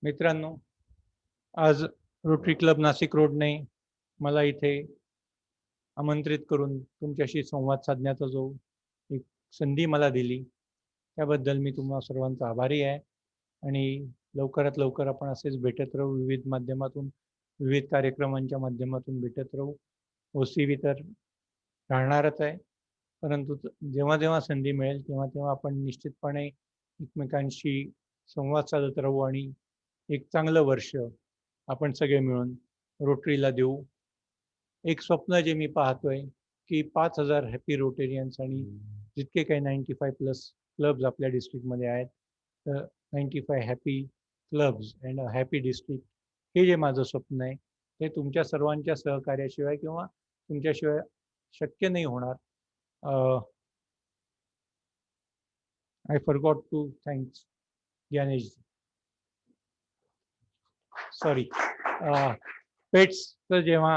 मित्रांनो, आज रोटरी क्लब नाशिक रोडने मला इथे आमंत्रित करून तुमच्याशी संवाद साधण्याचा जो एक संधी मला दिली त्याबद्दल मी तुम्हा सर्वांचा आभारी आहे. आणि लवकरात लवकर आपण असेच भेटत राहू, विविध माध्यमातून, विविध कार्यक्रमांच्या माध्यमातून भेटत राहू. OCV तर राहणारच आहे. परंतु जेव्हा जेव्हा संधी मिळेल तेव्हा तेव्हा आपण निश्चितपणे एकमेकांशी संवाद साधत राहू आणि एक चांगलं वर्ष आपण सगळे मिळून रोटरीला देऊ. एक स्वप्न जे मी पाहतोय की 5,000 हॅपी रोटेरियन्स आणि जितके काही 95+ क्लब्स आपल्या डिस्ट्रिक्टमध्ये आहेत, तर 95 happy clubs and a happy district, हे जे माझं स्वप्न आहे ते तुमच्या सर्वांच्या सहकार्याशिवाय किंवा तुमच्याशिवाय शक्य नाही होणार. I forgot to thanks Dnyanesh. Sorry. पेट्सचं जेव्हा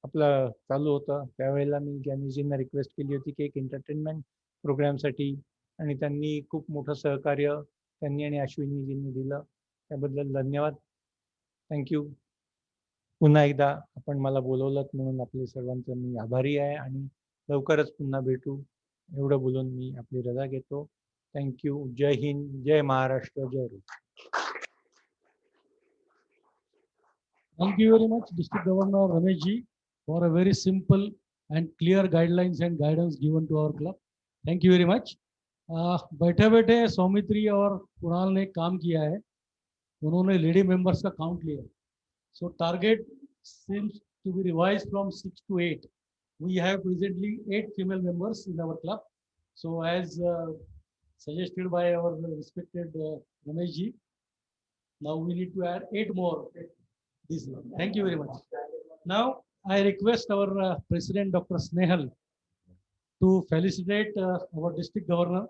आपलं चालू होतं त्यावेळेला मी ज्ञानेशजींना रिक्वेस्ट केली होती की एक एंटरटेनमेंट प्रोग्रामसाठी, आणि त्यांनी खूप मोठं सहकार्य त्यांनी आणि अश्विनीजींनी दिलं. त्याबद्दल धन्यवाद. थँक्यू. पुन्हा एकदा आपण मला बोलवलं म्हणून आपले सर्वांचं मी आभारी आहे आणि लवकरच पुन्हा भेटू एवढं बोलून मी आपली रजा घेतो. थँक्यू. जय हिंद, जय महाराष्ट्र, जय रूप. Thank you very much, District Governor Ramesh ji, for a very simple and clear guidelines and guidance given to our club. Thank you very much. बैठे बैठे सौमित्री और कुणाल ने काम किया है, उन्होंने लेडी मेंबर्स का काउंट लिया. So target seems to be revised from 6 to 8. We have presently 8 female members in our club. So as suggested by our respected Ramesh ji, now we need to add 8 more. This year. Thank you very much. Now I request our President Dr. Snehal to felicitate our District Governor.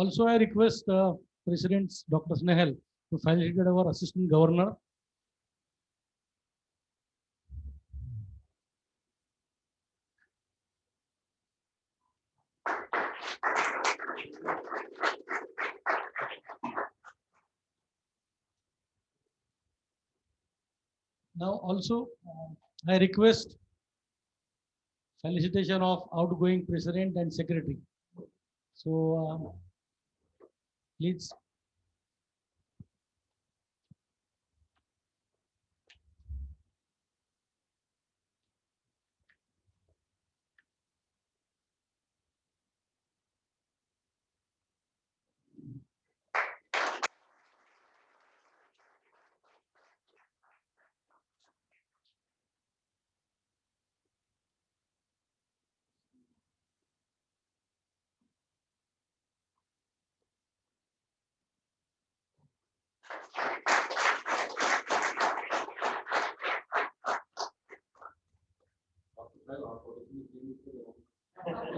Also, I request President Dr. Snehal to felicitate our Assistant Governor. Now, also, I request felicitation of outgoing President and Secretary. So, please.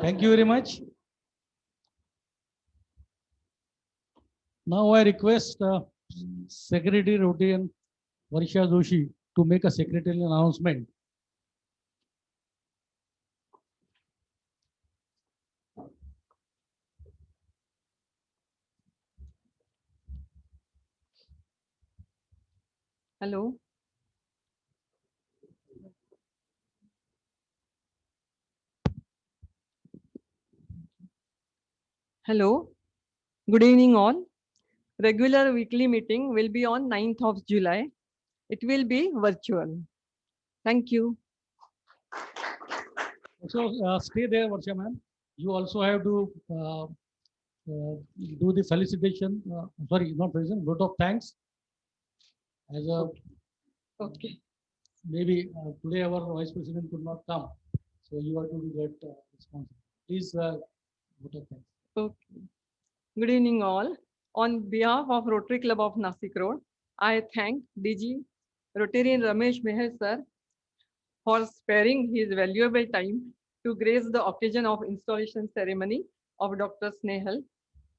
Thank you very much. Now I request Secretary Rotarian Varsha Joshi to make a secretarial announcement. Hello. Hello. Good evening all. Regular weekly meeting will be on 9th of July. It will be virtual. Thank you. So stay there, Varsha ma'am. You also have to do the felicitation. Sorry, not felicitation, vote of thanks. As a okay. Maybe today our Vice President could not come, so you are to do that responsibility. Please vote of thanks. Okay. Good evening all. On behalf of Rotary Club of Nasik Road, I thank DG Rotarian Ramesh Meher sir for sparing his valuable time to grace the occasion of installation ceremony of Dr. Snehal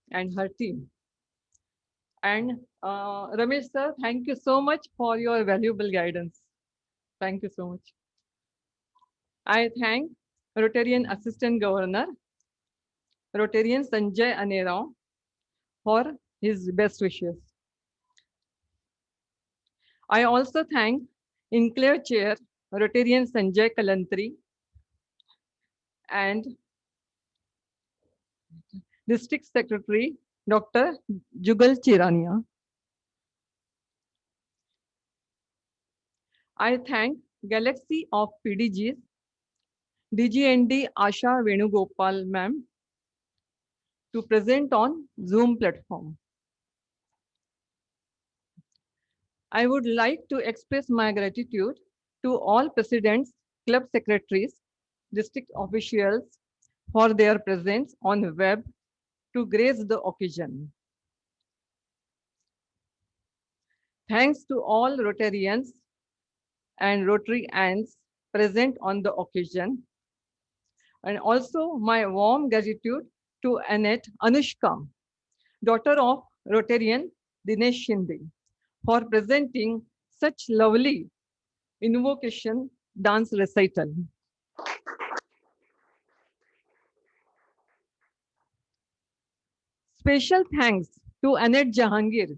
and her team. And Ramesh sir, thank you so much for your valuable guidance. Thank you so much. I thank Rotarian Assistant Governor, Rotarian Sanjay Anerao, for his best wishes. I also thank Enclave Chair, Rotarian Sanjay Kalantri, and District Secretary, Dr. Jugal Chirania. I thank Galaxy of PDGs, DGND Asha Venugopal ma'am, to present on Zoom platform. I would like to express my gratitude to all presidents, club secretaries, district officials for their presence on the web to grace the occasion. Thanks to all Rotarians and Rotary ants present on the occasion. And also my warm gratitude to Annette Anushka, daughter of Rotarian Dinesh Shinde, for presenting such lovely invocation dance recital. Special thanks to Annette Jahangir,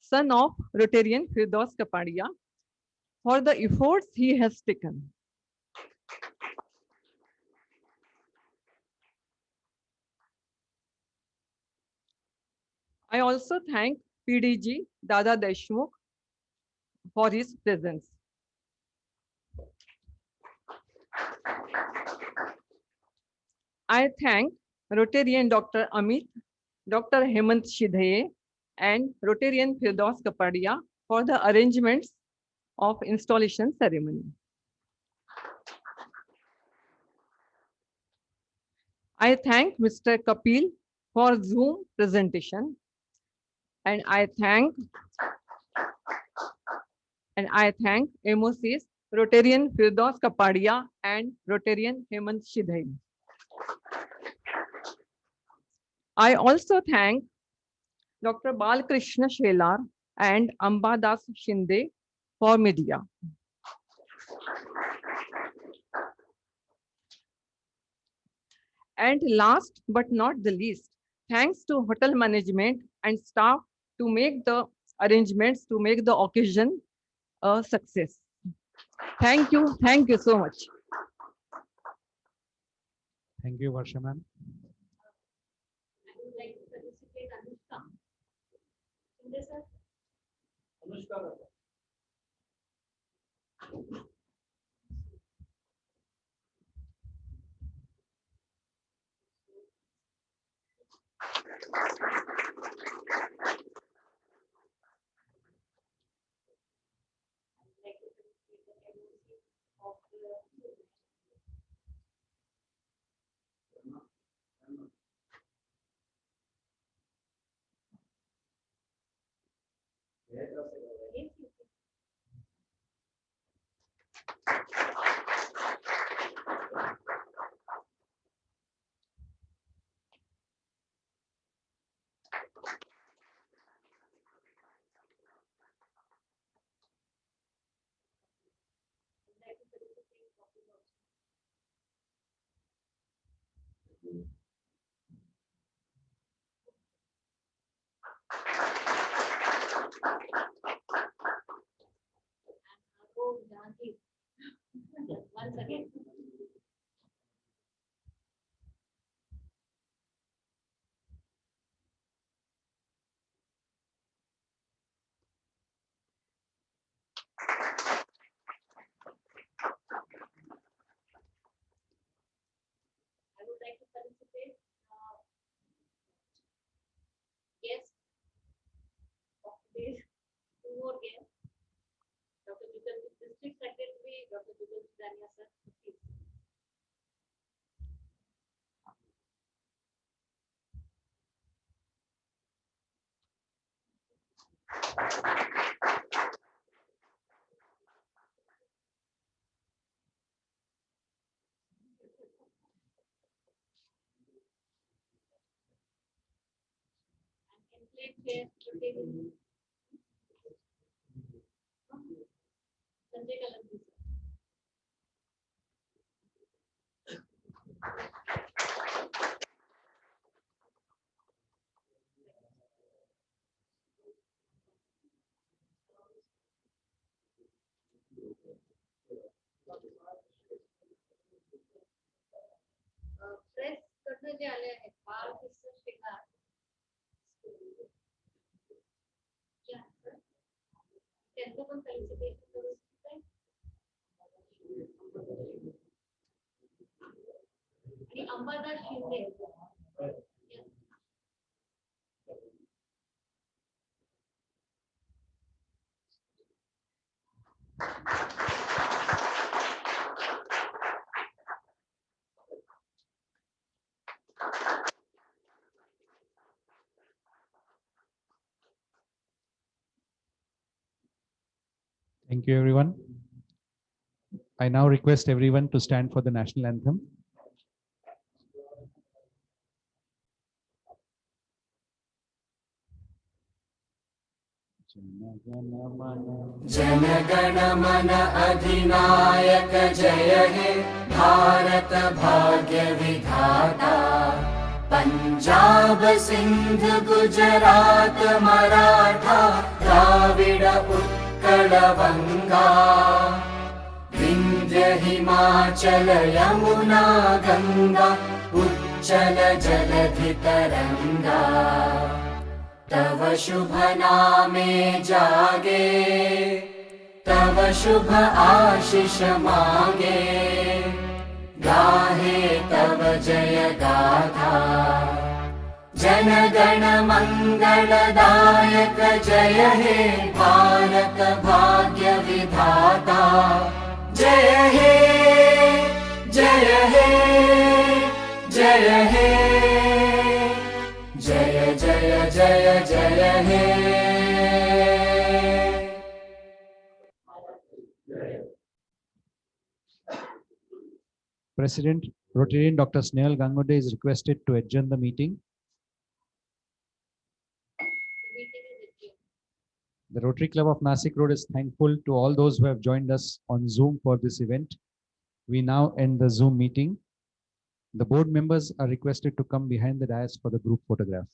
son of Rotarian Firdaus Kapadia, for the efforts he has taken. I also thank PDG Dada Deshmukh for his presence. I thank Rotarian Dr. Amit, Dr. Hemant Shidhaye, and Rotarian Firdaus Kapadia for the arrangements of installation ceremony. I thank Mr. Kapil for Zoom presentation, and I thank MOCs Rotarian Firdaus Kapadia and Rotarian Hemant Shidhaye. I also thank Dr. Balkrishna Shelar and Ambadas Shinde for media. And last but not the least, thanks to hotel management and staff to make the arrangements to make the occasion a success. Thank you so much. Thank you, Varsha ma'am. I would like to felicitate Anushka. Shinde sir. Anushka. Once again. I would like to felicitate guests of today's two more guests. Dr. Jugal, District Secretary, Dr. Jugal Chidania, sir. Please. And Enclave Chair, Rotarian. Sanjay Kalandi. Press कडनं जे आले आहेत बाळ किस्सा शिकार त्यांचं पण felicitation करू शकते आणि Ambadas Shinde Thank you, everyone. I now request everyone to stand for the national anthem. Jana Gana मन अधिनायक जय हे भारत भाग्य विधाता पंजाब सिंध गुजरात मराठा द्राविड उत्कल बंगा विंध्य हिमाचल यमुना गंगा उच्चल जलधि तरंगा तव शुभ नामे जागे तव शुभ आशीष मांगे गाहे तव जय गाथा जन गण मंगलदायक जय हे भारत भाग्य विधाता जय हे जय हे जय हे जय जय जय जय हे President Rotarian Dr. Snehal Gangurde is requested to adjourn the meeting. The Rotary Club of Nasik Road is thankful to all those who have joined us on Zoom for this event. We now end the Zoom meeting. The board members are requested to come behind the dais for the group photograph.